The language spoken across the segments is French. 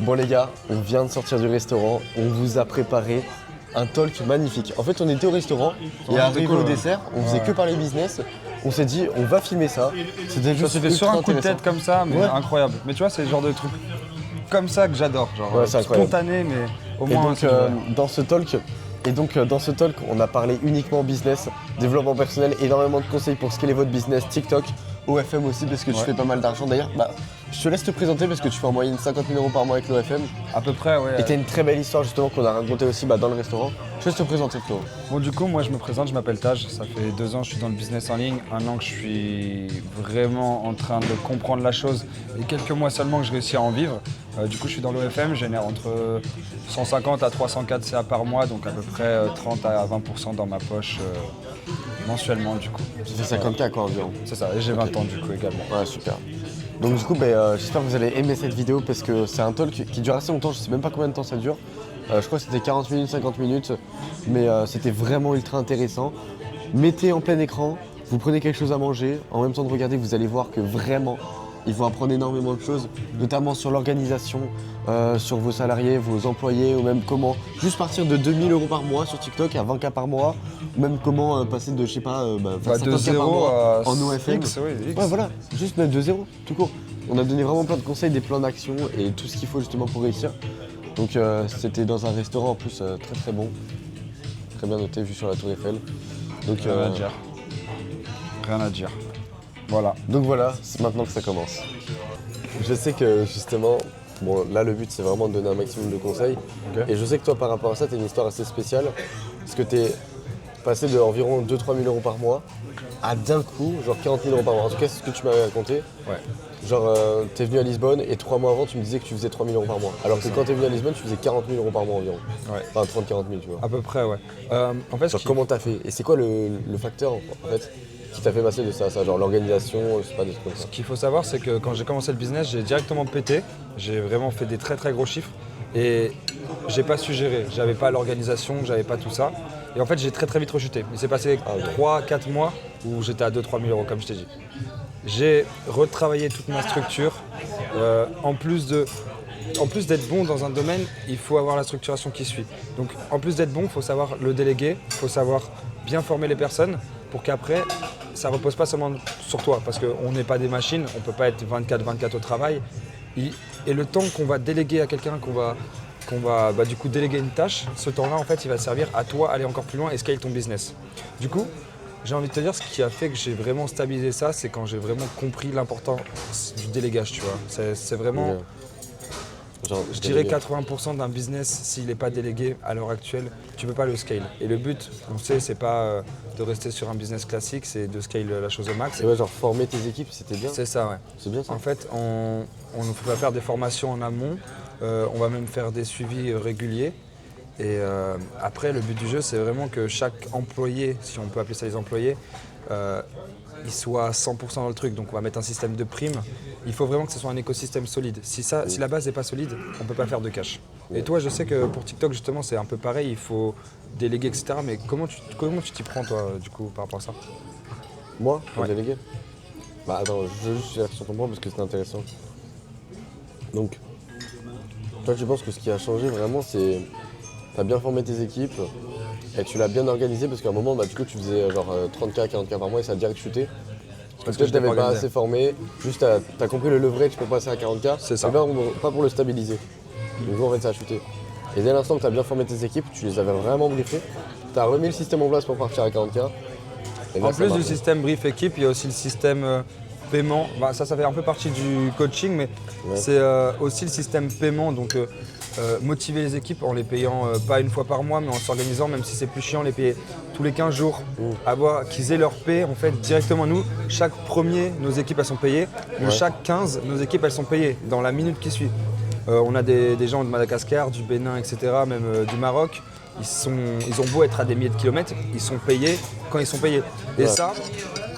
Bon les gars, on vient de sortir du restaurant, on vous a préparé un talk magnifique. En fait on était au restaurant et arrivé cool, au ouais. dessert, on faisait que parler business, on s'est dit on va filmer ça. C'était Ça, juste c'était sur ultra un coup de intéressant. tête comme ça, mais Ouais. incroyable. Mais tu vois, c'est le genre de truc comme ça que j'adore. Genre Ouais, c'est incroyable. spontané, mais au Et moins. donc, c'est vrai. dans ce talk, on a parlé uniquement business, développement personnel, énormément de conseils pour scaler votre business, TikTok, OFM aussi parce que tu Ouais. fais pas mal d'argent. D'ailleurs, je te laisse te présenter parce que tu fais en moyenne 50 000 € par mois avec l'OFM. À peu près, ouais. Et t'as une très belle histoire justement qu'on a racontée aussi dans le restaurant. Je te laisse te présenter Flo. Bon, du coup, moi je me présente, je m'appelle Taj. Ça fait 2 ans que je suis dans le business en ligne, 1 an que je suis vraiment en train de comprendre la chose et quelques mois seulement que je réussis à en vivre. Du coup, je suis dans l'OFM, je génère entre 150 à 304 CA par mois, donc à peu près 30 à 20% dans ma poche mensuellement, du coup. Tu fais 50K quoi environ. C'est ça, et j'ai 20 ans du coup également. Ouais, super. Donc du coup, j'espère que vous allez aimer cette vidéo parce que c'est un talk qui dure assez longtemps, je sais même pas combien de temps ça dure. Je crois que c'était 40 minutes, 50 minutes, mais c'était vraiment ultra intéressant. Mettez en plein écran, vous prenez quelque chose à manger, en même temps de regarder, vous allez voir que vraiment, ils vont apprendre énormément de choses, notamment sur l'organisation, sur vos salariés, vos employés, ou même comment juste partir de 2 000 € par mois sur TikTok à 20K par mois, ou même comment passer de, je sais pas, 50K de par 0 mois à en OFM. X, oui, X. Ouais, voilà, juste mettre de zéro, tout court. On a donné vraiment plein de conseils, des plans d'action et tout ce qu'il faut justement pour réussir. Donc c'était dans un restaurant en plus très très bon, très bien noté, vu sur la tour Eiffel. Donc, Rien à dire. Rien à dire. Voilà. donc voilà, c'est maintenant que ça commence. Je sais que justement, bon là le but c'est vraiment de donner un maximum de conseils. Ok. Et je sais que toi par rapport à ça, tu as une histoire assez spéciale. Parce que tu es passé de environ 2-3 000 € par mois à d'un coup, genre 40 000 € par mois. En tout cas, c'est ce que tu m'avais raconté. Ouais. Genre, t'es venu à Lisbonne et 3 mois avant, tu me disais que tu faisais 3 000 € par mois. Alors que quand t'es venu à Lisbonne, tu faisais 40 000 € par mois environ. Ouais. Enfin, 30-40 000, tu vois. À peu près, ouais. En fait, Genre, comment t'as fait? Et c'est quoi le facteur, en fait, qui t'a fait passer de ça à ça? Genre, l'organisation, je sais pas, des trucs comme ça. ce qu'il faut savoir, c'est que quand j'ai commencé le business, j'ai directement pété. J'ai vraiment fait des très très gros chiffres et j'ai pas su gérer. J'avais pas l'organisation, j'avais pas tout ça. Et en fait, j'ai très très vite rechuté. Il s'est passé Ouais. 3-4 mois où j'étais à 2-3 000 €, comme je t'ai dit. J'ai retravaillé toute ma structure. En plus d'être bon dans un domaine, il faut avoir la structuration qui suit. Donc en plus d'être bon, il faut savoir le déléguer, il faut savoir bien former les personnes pour qu'après, ça ne repose pas seulement sur toi. Parce qu'on n'est pas des machines, on ne peut pas être 24-24 au travail. Et le temps qu'on va déléguer à quelqu'un, qu'on va du coup déléguer une tâche, ce temps-là, en fait, il va servir à toi aller encore plus loin et scale ton business. Du coup, j'ai envie de te dire, ce qui a fait que j'ai vraiment stabilisé ça, c'est quand j'ai vraiment compris l'importance du délégage, tu vois. C'est vraiment, Genre, je dirais 80% d'un business, s'il n'est pas délégué à l'heure actuelle, tu ne peux pas le scale. Et le but, on sait, c'est pas de rester sur un business classique, c'est de scale la chose au max. Et ouais, genre, former tes équipes, c'était bien. C'est ça, ouais. C'est bien ça. En fait, on va faire des formations en amont, on va même faire des suivis réguliers. Et après, le but du jeu, c'est vraiment que chaque employé, si on peut appeler ça les employés, il soit à 100% dans le truc. Donc on va mettre un système de primes. Il faut vraiment que ce soit un écosystème solide. Si la base n'est pas solide, on ne peut pas faire de cash. Et toi, je sais que pour TikTok, justement, c'est un peu pareil. Il faut déléguer, etc. Mais comment tu t'y prends, toi, du coup, par rapport à ça? Moi, pour Ouais. déléguer? Bah attends, je veux juste faire sur ton point parce que c'est intéressant. Donc, toi tu penses que ce qui a changé vraiment, c'est t'as bien formé tes équipes et tu l'as bien organisé parce qu'à un moment, du coup, tu faisais genre 30K, 40K par mois et ça a direct chuté. Parce que je je l'ai t'avais pas pas organisé. assez formé, juste t'as compris le leverage pour passer à 40K, C'est ça. mais pas pour le stabiliser. Du coup, en fait, ça a chuté. Et dès l'instant que t'as bien formé tes équipes, tu les avais vraiment briefées, t'as remis le système en place pour partir à 40K. Et là, En ça plus du marche. système brief équipe, il y a aussi le système paiement. Bah, ça fait un peu partie du coaching, mais Ouais. c'est aussi le système paiement. Donc motiver les équipes en les payant pas une fois par mois, mais en s'organisant, même si c'est plus chiant, les payer tous les 15 jours. Qu'ils aient leur paie en fait directement nous. Chaque premier, nos équipes elles sont payées, mais Ouais. chaque 15, nos équipes elles sont payées dans la minute qui suit. On a des gens de Madagascar, du Bénin, etc., même du Maroc. Ils ont beau être à des milliers de kilomètres, ils sont payés quand ils sont payés. Et Ouais. ça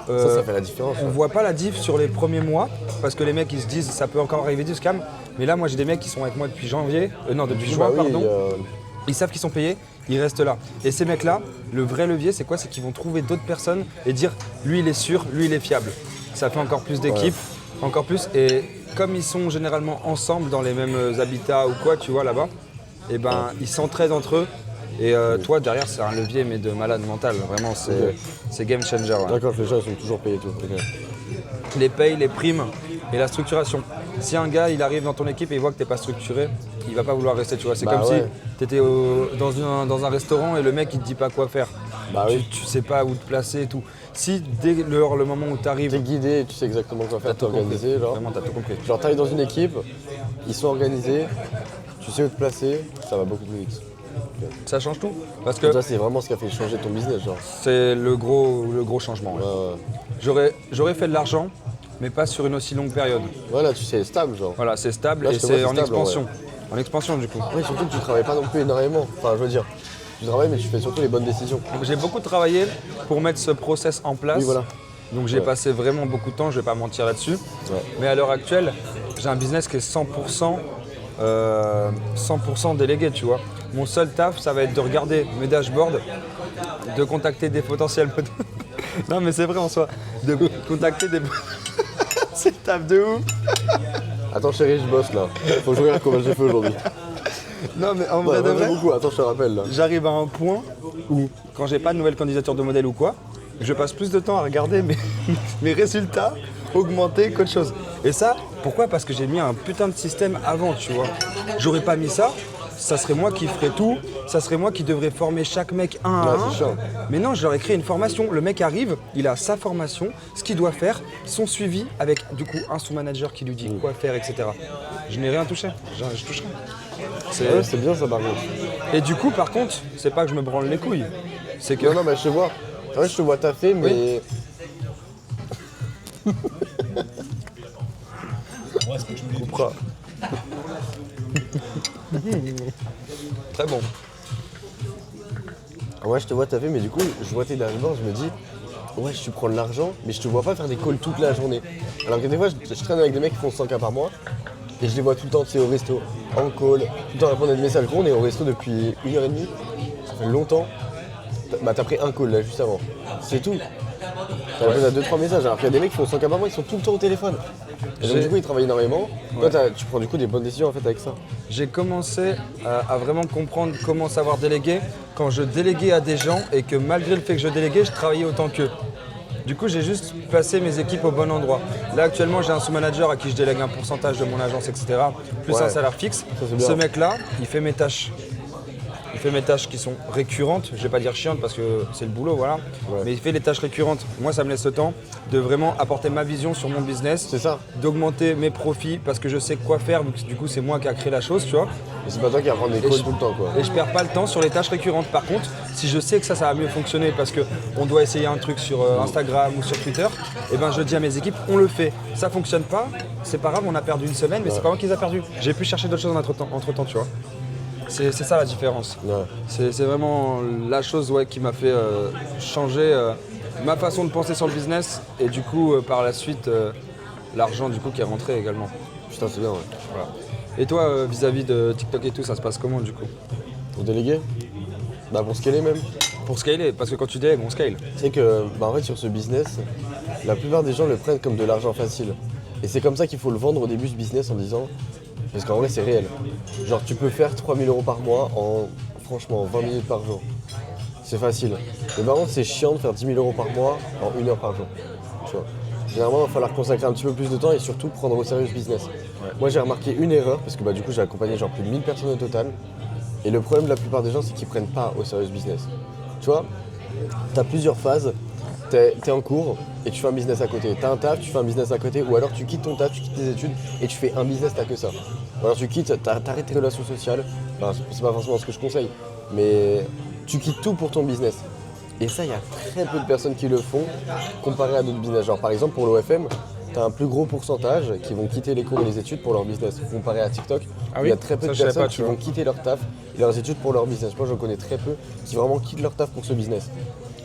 Ça fait la différence. on ouais. voit pas la diff sur les premiers mois parce que les mecs ils se disent ça peut encore arriver du scam. Mais là moi j'ai des mecs qui sont avec moi depuis depuis juin Bah oui, pardon. Ils savent qu'ils sont payés, ils restent là. Et ces mecs là, le vrai levier c'est quoi? C'est qu'ils vont trouver d'autres personnes et dire lui il est sûr, lui il est fiable. Ça fait encore plus d'équipes. Encore plus. Et comme ils sont généralement ensemble dans les mêmes habitats ou quoi, tu vois, là-bas, et ben ils s'entraident entre eux. Et toi, derrière, c'est un levier, mais de malade mental. Vraiment, c'est game changer. Ouais. D'accord, les gens ils sont toujours payés tout. Ok. Les payes, les primes et la structuration. Si un gars, il arrive dans ton équipe et il voit que t'es pas structuré, il va pas vouloir rester, tu vois. C'est comme ouais. si t'étais dans un restaurant et le mec, il te dit pas quoi faire. Bah oui. Tu sais pas où te placer et tout. Si dès le moment où t'arrives, T'es guidé et tu sais exactement quoi faire, t'es organisé. Genre. Vraiment, t'as tout compris. Genre t'arrives dans une équipe, ils sont organisés, tu sais où te placer, ça va beaucoup plus vite. Ça change tout. Parce Et que toi, c'est vraiment ce qui a fait changer ton business, genre. c'est le gros changement. Ouais. J'aurais fait de l'argent, mais pas sur une aussi longue période. Ouais, là, tu sais, stable, genre. Voilà, c'est stable Là, et je te c'est vois, en c'est stable, expansion. En expansion, du coup. Ouais, surtout que tu travailles pas non plus énormément. Enfin, je veux dire, tu travailles, mais tu fais surtout les bonnes décisions. Donc, j'ai beaucoup travaillé pour mettre ce process en place. Oui, voilà. Donc j'ai passé vraiment beaucoup de temps, je vais pas mentir là-dessus. Ouais. Mais à l'heure actuelle, j'ai un business qui est 100% délégué, tu vois. Mon seul taf, ça va être de regarder mes dashboards, de contacter des potentiels non mais c'est vrai en soi, de contacter des c'est le taf de ouf. Attends, chérie, je bosse là. Faut que je regarde combien j'ai fait aujourd'hui. Non mais en Ouais, vrai de vrai, beaucoup. Attends, je te rappelle là. j'arrive à un point où quand j'ai pas de nouvelle candidature de modèle ou quoi, je passe plus de temps à regarder mes résultats augmenter qu'autre chose. Et ça, pourquoi? Parce que j'ai mis un putain de système avant, tu vois. J'aurais pas mis ça, ça serait moi qui ferais tout, ça serait moi qui devrais former chaque mec un à Ouais, un. c'est chiant. Mais non, je leur ai créé une formation. Le mec arrive, il a sa formation, ce qu'il doit faire, son suivi avec du coup un sous-manager qui lui dit quoi faire, etc. Je n'ai rien touché, je touche rien. Ouais, c'est bien ça, par contre. Et du coup, par contre, c'est pas que je me branle les couilles, c'est que Non, mais je te vois. En vrai, je te vois taffer, mais. coupera. Très bon. Ouais, je te vois taffer, mais du coup, je vois tes dashboards, je me dis, ouais, je te prends de l'argent, mais je te vois pas faire des calls toute la journée. Alors que des fois, je traîne avec des mecs qui font 100K par mois, et je les vois tout le temps, tu sais, au resto, en call, tout le temps répondre à des messages. Gros, on est au resto depuis 1h30, ça fait longtemps. Bah, t'as pris un call là, juste avant. C'est tout. T'as répondu à 2-3 messages, alors qu'il y a des mecs qui font 100K par mois, ils sont tout le temps au téléphone. Et donc, du coup, ils travaillent énormément. Toi, tu prends du coup des bonnes décisions en fait avec ça. J'ai commencé à vraiment comprendre comment savoir déléguer quand je déléguais à des gens et que malgré le fait que je déléguais, je travaillais autant qu'eux. Du coup, j'ai juste placé mes équipes au bon endroit. Là, actuellement, j'ai un sous-manager à qui je délègue un pourcentage de mon agence, etc. Plus un salaire fixe. c'est bien. Ce mec-là, il fait mes tâches. Il fait mes tâches qui sont récurrentes, je vais pas dire chiantes parce que c'est le boulot, voilà. Ouais. Mais il fait les tâches récurrentes. Moi, ça me laisse le temps de vraiment apporter ma vision sur mon business. C'est ça. D'augmenter mes profits parce que je sais quoi faire, vu que du coup, c'est moi qui a créé la chose, tu vois. Et c'est pas toi qui vas prendre des calls tout le temps, quoi. Et je perds pas le temps sur les tâches récurrentes. Par contre, si je sais que ça va mieux fonctionner parce qu'on doit essayer un truc sur Instagram ou sur Twitter, et ben je dis à mes équipes, on le fait. Ça fonctionne pas, c'est pas grave, on a perdu une semaine, mais c'est pas moi qui les a perdus. J'ai pu chercher d'autres choses entre temps, tu vois. C'est ça la différence. Ouais. C'est vraiment la chose qui m'a fait changer ma façon de penser sur le business et du coup par la suite l'argent du coup qui est rentré également. Putain, c'est bien, ouais. Voilà. Et toi vis-à-vis de TikTok et tout, ça se passe comment du coup? Pour déléguer? Bah, pour scaler même. Pour scaler, parce que quand tu délègues, on scale. C'est que, bah, en fait, sur ce business, la plupart des gens le prennent comme de l'argent facile. Et c'est comme ça qu'il faut le vendre au début ce business en disant, parce qu'en vrai, c'est réel. Genre, tu peux faire 3000 € par mois en, franchement, 20 minutes par jour. C'est facile. Mais par contre, c'est chiant de faire 10 000 € par mois en 1 heure par jour. Tu vois. Généralement, il va falloir consacrer un petit peu plus de temps et surtout prendre au sérieux ce business. Moi, j'ai remarqué une erreur, parce que bah, du coup, j'ai accompagné genre plus de 1000 personnes au total. Et le problème de la plupart des gens, c'est qu'ils prennent pas au sérieux ce business. Tu vois, tu as plusieurs phases. T'es en cours et tu fais un business à côté. T'as un taf, tu fais un business à côté. Ou alors tu quittes ton taf, tu quittes tes études et tu fais un business, t'as que ça. Ou alors tu quittes, t'arrêtes tes relations sociales. Enfin, c'est pas forcément ce que je conseille. Mais tu quittes tout pour ton business. Et ça, il y a très peu de personnes qui le font comparé à d'autres business. Genre par exemple pour l'OFM, t'as un plus gros pourcentage qui vont quitter les cours et les études pour leur business. Comparé à TikTok, il y a très peu de personnes qui vont quitter leur taf et leurs études pour leur business. Moi, j'en connais très peu qui vraiment quittent leur taf pour ce business.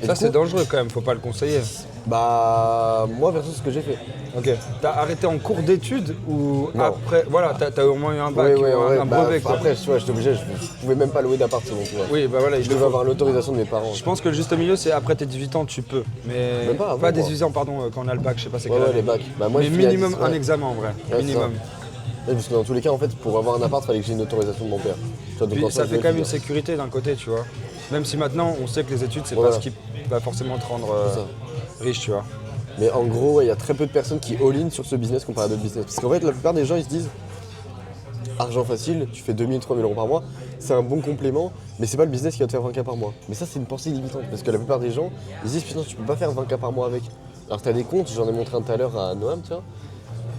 Et Ça du c'est coup, dangereux quand même, faut pas le conseiller. bah moi perso c'est ce que j'ai fait. Ok. T'as arrêté en cours d'études ou Non. après? Voilà, t'as au moins eu un bac, Ouais, ou ouais, un bah, brevet quoi. après, tu vois, j'étais obligé, je pouvais même pas louer d'appart sinon, tu vois. Oui, bah voilà, Je devais avoir l'autorisation de mes parents. Je pense que le juste milieu, c'est après tes 18 ans, tu peux. Mais Même pas avant, moi. 18 ans, pardon, quand on a le bac, je sais pas c'est Ouais, quelle ouais, année. les bacs. Bah, moi, Mais je finis à minimum 10, un ouais. examen en vrai. Ouais, Minimum. Ouais, parce que dans tous les cas, en fait, pour avoir un appart, il fallait que j'ai une autorisation de mon père. Tu vois, donc, Puis quand ça je fait vais quand même une étudier. sécurité d'un côté, tu vois. Même si maintenant, on sait que les études, c'est Voilà. pas ce qui va forcément te rendre C'est ça. riche, tu vois. Mais en gros, il y a très peu de personnes qui all-in sur ce business comparé à d'autres business. Parce qu'en fait, la plupart des gens, ils se disent argent facile, tu fais 2000, 3000 euros par mois, c'est un bon complément, mais c'est pas le business qui va te faire 20K par mois. Mais ça, c'est une pensée limitante. Parce que la plupart des gens, ils se disent putain, tu peux pas faire 20K par mois avec. Alors, tu as des comptes, j'en ai montré un tout à l'heure à Noam, tu vois,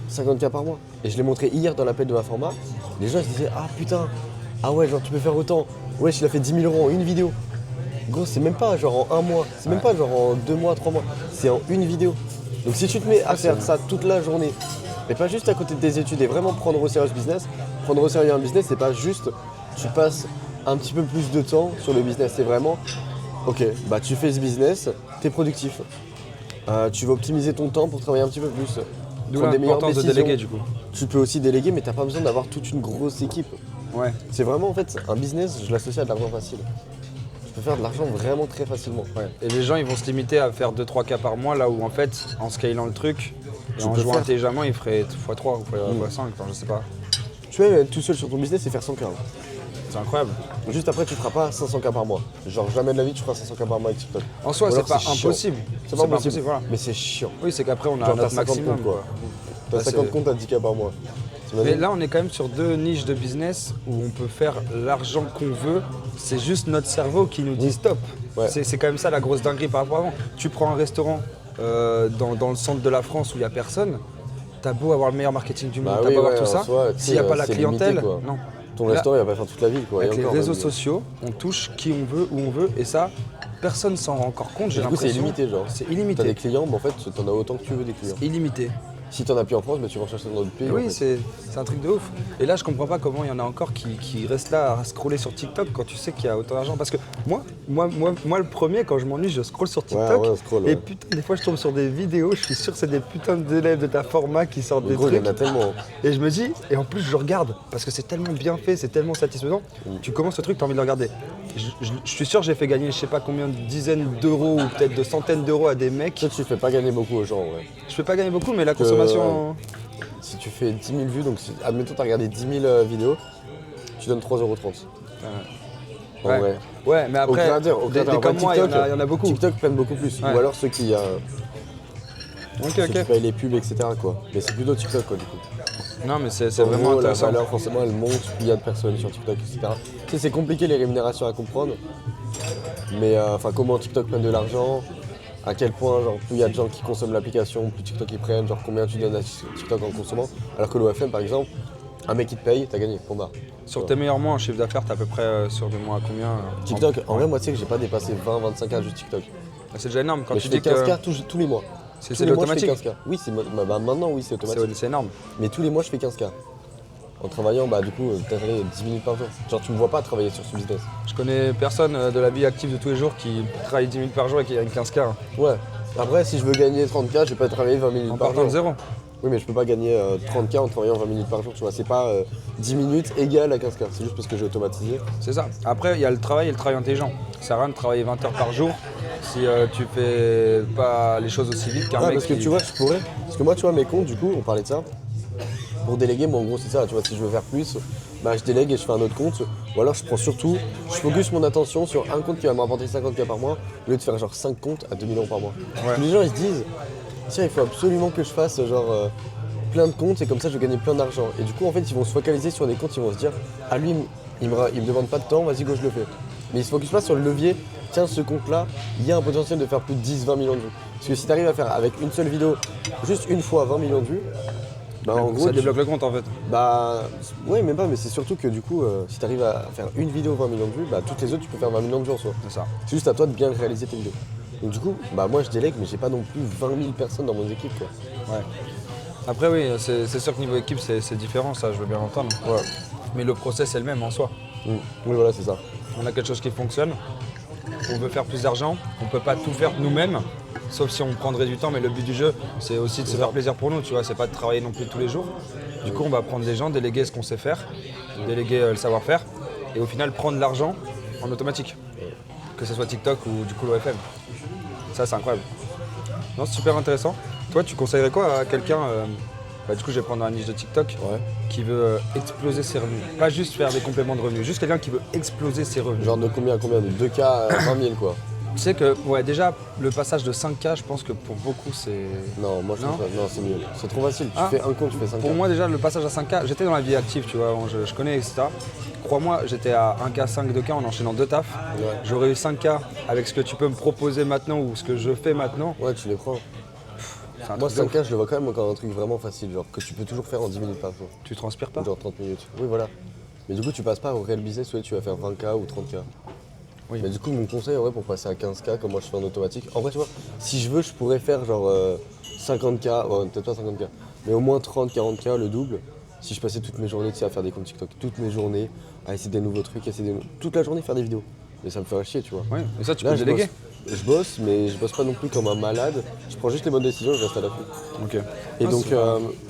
50K par mois. Et je l'ai montré hier dans l'appel de ma format. Les gens, ils se disaient ah putain, ah ouais, genre tu peux faire autant. Ouais, il a fait 10 000 euros en une vidéo. Gros, c'est même pas genre en un mois, c'est même pas genre en 2 mois, 3 mois, c'est en une vidéo. Donc si tu te mets à faire ça toute la journée, et pas juste à côté de tes études et vraiment prendre au sérieux ce business, prendre au sérieux un business, c'est pas juste tu passes un petit peu plus de temps sur le business, c'est vraiment ok, bah tu fais ce business, t'es productif. Tu vas optimiser ton temps pour travailler un petit peu plus. D'où Prendre des meilleures l'importance de décisions. déléguer, du coup. Tu peux aussi déléguer, mais t'as pas besoin d'avoir toute une grosse équipe. Ouais. C'est vraiment en fait un business, je l'associe à de l'argent facile. Tu peux faire de l'argent vraiment très facilement. Ouais. Et les gens, ils vont se limiter à faire 2-3 cas par mois, là où en fait, en scalant le truc, et Tu en peux jouant faire. intelligemment, ils feraient x3 ou x5, enfin, je sais pas. Tu peux être tout seul sur ton business et faire 100K. C'est incroyable. Juste après, tu feras pas 500K par mois. Genre jamais de la vie, tu feras 500K par mois avec TikTok. En soi, Ou c'est alors, pas c'est chiant. impossible. C'est pas impossible, voilà. mais c'est chiant. Oui, c'est qu'après, on a Genre t'as notre 50 maximum. comptes quoi. T'as Bah, 50 c'est- comptes à 10K par mois. Mais T'imagines? là, on est quand même sur deux niches de business où on peut faire l'argent qu'on veut. C'est juste notre cerveau qui nous dit stop. Ouais. C'est quand même ça la grosse dinguerie par rapport à avant. Tu prends un restaurant dans le centre de la France où il n'y a personne, t'as beau avoir le meilleur marketing du monde, Bah t'as oui, beau avoir ouais, tout en ça, soi, tu s'il n'y a sais, pas la c'est limité, clientèle, quoi. non. Ton Là, restaurant il va pas faire toute la ville quoi. avec Et les encore, réseaux même. sociaux, on touche qui on veut, où on veut, et ça, personne s'en rend encore compte, j'ai Du coup c'est l'impression. illimité genre. C'est T'as des illimité. clients, mais en fait t'en as autant que tu veux des clients. Illimité. Si t'en as plus en France, bah, tu vas en chercher dans d'autres pays. en Oui, fait. c'est un truc de ouf. Et là, je comprends pas comment il y en a encore qui restent là à scroller sur TikTok quand tu sais qu'il y a autant d'argent. Parce que moi, le premier, quand je m'ennuie, je scrolle sur TikTok. Ouais, on scroll, Et ouais. putain, des fois, je tombe sur des vidéos, je suis sûr que c'est des putains d'élèves de ta format qui sortent Mais des gros, il y trucs. en a tellement. Et je me dis, et en plus, je regarde, parce que c'est tellement bien fait, c'est tellement satisfaisant. Tu commences ce truc, t'as envie de le regarder. Je suis sûr que j'ai fait gagner, je sais pas combien de dizaines d'euros ou peut-être de centaines d'euros à des mecs. Toi tu fais pas gagner beaucoup aux gens ouais. Je fais pas gagner beaucoup, mais la consommation. Si tu fais 10 000 vues, donc admettons t'as regardé 10 000 vidéos, tu donnes 3,30 €. En Ouais. vrai. Ouais, mais Au après, créateur, des comme moi, il y en a beaucoup. TikTok prennent beaucoup plus. Ouais. Ou alors ceux qui, Ok, ceux qui ok. payent les pubs, etc. quoi. Mais c'est plutôt TikTok quoi du coup. Non, mais c'est En vraiment gros, la intéressant. valeur forcément elle monte, plus il y a de personnes sur TikTok, etc. Tu sais, c'est compliqué les rémunérations à comprendre. Mais enfin comment TikTok prenne de l'argent, à quel point genre plus il y a de gens qui consomment l'application, plus TikTok ils prennent, genre combien tu donnes à TikTok en consommant. Alors que l'OFM par exemple, un mec qui te paye, t'as gagné, point barre. Sur tes meilleurs mois en chiffre d'affaires, t'es à peu près sur des mois à combien TikTok, en vrai moi tu sais que j'ai pas dépassé 20-25K juste TikTok. C'est déjà énorme quand Mais tu je fais dis que 15K tous les mois. c'est Tous les mois, je fais l'automatique. 15K. Oui, maintenant oui c'est automatique. C'est énorme. Mais tous les mois je fais 15K. En travaillant bah du coup peut-être 10 minutes par jour. Genre tu me vois pas travailler sur ce business. Je connais personne de la vie active de tous les jours qui travaille 10 minutes par jour et qui gagne 15K. Ouais. Après si je veux gagner 30K, je vais pas travailler 20 minutes En par partant de jour. zéro. Oui mais je peux pas gagner 30K en travaillant 20 minutes par jour, tu vois, c'est pas 10 minutes égale à 15K, c'est juste parce que j'ai automatisé. C'est ça. Après, il y a le travail et le travail intelligent. Ça sert à rien de travailler 20 heures par jour si tu fais pas les choses aussi vite qu'un Ouais mec parce que qui- tu vois, je pourrais. Parce que moi tu vois mes comptes du coup, on parlait de ça. Pour déléguer, moi en gros c'est ça, tu vois, si je veux faire plus, bah je délègue et je fais un autre compte. Ou alors je prends surtout, je focus mon attention sur un compte qui va me rapporter 50K par mois, au lieu de faire genre 5 comptes à 2 millions par mois. Parce que les gens ils se disent, tiens il faut absolument que je fasse genre plein de comptes et comme ça je vais gagner plein d'argent. Et du coup en fait ils vont se focaliser sur des comptes, ils vont se dire, ah lui il me demande pas de temps, vas-y go je le fais. Mais ils se focusent pas sur le levier, tiens ce compte là, il y a un potentiel de faire plus de 10-20 millions de vues. Parce que si tu arrives à faire avec une seule vidéo, juste une fois 20 millions de vues, bah en gros ça tu- débloque le compte en fait. bah ouais même pas, mais c'est surtout que du coup si tu arrives à faire une vidéo 20 millions de vues, bah toutes les autres tu peux faire 20 millions de vues en soi. C'est ça. C'est juste à toi de bien réaliser tes vidéos. Donc du coup, bah moi je délègue mais j'ai pas non plus 20 000 personnes dans mon équipe quoi. Ouais. Après oui, c'est sûr que niveau équipe c'est différent, ça je veux bien l'entendre. Ouais. Mais le process est le même en soi. Oui voilà c'est ça. On a quelque chose qui fonctionne. on veut faire plus d'argent, on peut pas tout faire nous-mêmes, sauf si on prendrait du temps, mais le but du jeu, c'est aussi de se faire plaisir pour nous, tu vois, c'est pas de travailler non plus tous les jours. Du coup, on va prendre des gens, déléguer ce qu'on sait faire, déléguer le savoir-faire, et au final prendre l'argent en automatique. Que ce soit TikTok ou du coup l'OFM. Ça, c'est incroyable. Non, c'est super intéressant. Toi, tu conseillerais quoi à quelqu'un du coup, je vais prendre un niche de TikTok qui veut exploser ses revenus. Pas juste faire des compléments de revenus, juste quelqu'un qui veut exploser ses revenus. Genre de combien de 2K à 20 000 quoi. Tu sais que, déjà, le passage de 5K, je pense que pour beaucoup, c'est... Non, moi je trouve pas. Non, c'est mieux. C'est trop facile. Tu fais un compte, tu fais 5K. Pour moi, déjà, le passage à 5K, j'étais dans la vie active, tu vois, je connais, etc. Crois-moi, j'étais à 1K, 5, 2K en enchaînant 2 tafs. Ouais. J'aurais eu 5K avec ce que tu peux me proposer maintenant ou ce que je fais maintenant. Ouais, tu les prends. Moi, 5K, je le vois quand même comme un truc vraiment facile, genre que tu peux toujours faire en 10 minutes par jour. Tu transpires pas? Genre 30 minutes. Oui, voilà. Mais du coup, tu passes pas au réel business, ouais, tu vas faire 20K ou 30K. Oui. Mais du coup, mon conseil, en vrai, pour passer à 15K, comme moi je fais en automatique, en vrai, tu vois, si je veux, je pourrais faire genre 50K, ouais, peut-être pas 50K, mais au moins 30, 40K, le double, si je passais toutes mes journées, tu sais, à faire des comptes TikTok, toutes mes journées, à essayer des nouveaux trucs, toute la journée faire des vidéos. Mais ça me ferait chier, tu vois. Oui, et ça, tu Là, peux déléguer. Je bosse, mais je bosse pas non plus comme un malade. Je prends juste les bonnes décisions, je reste à l'affût. Ok. Et donc,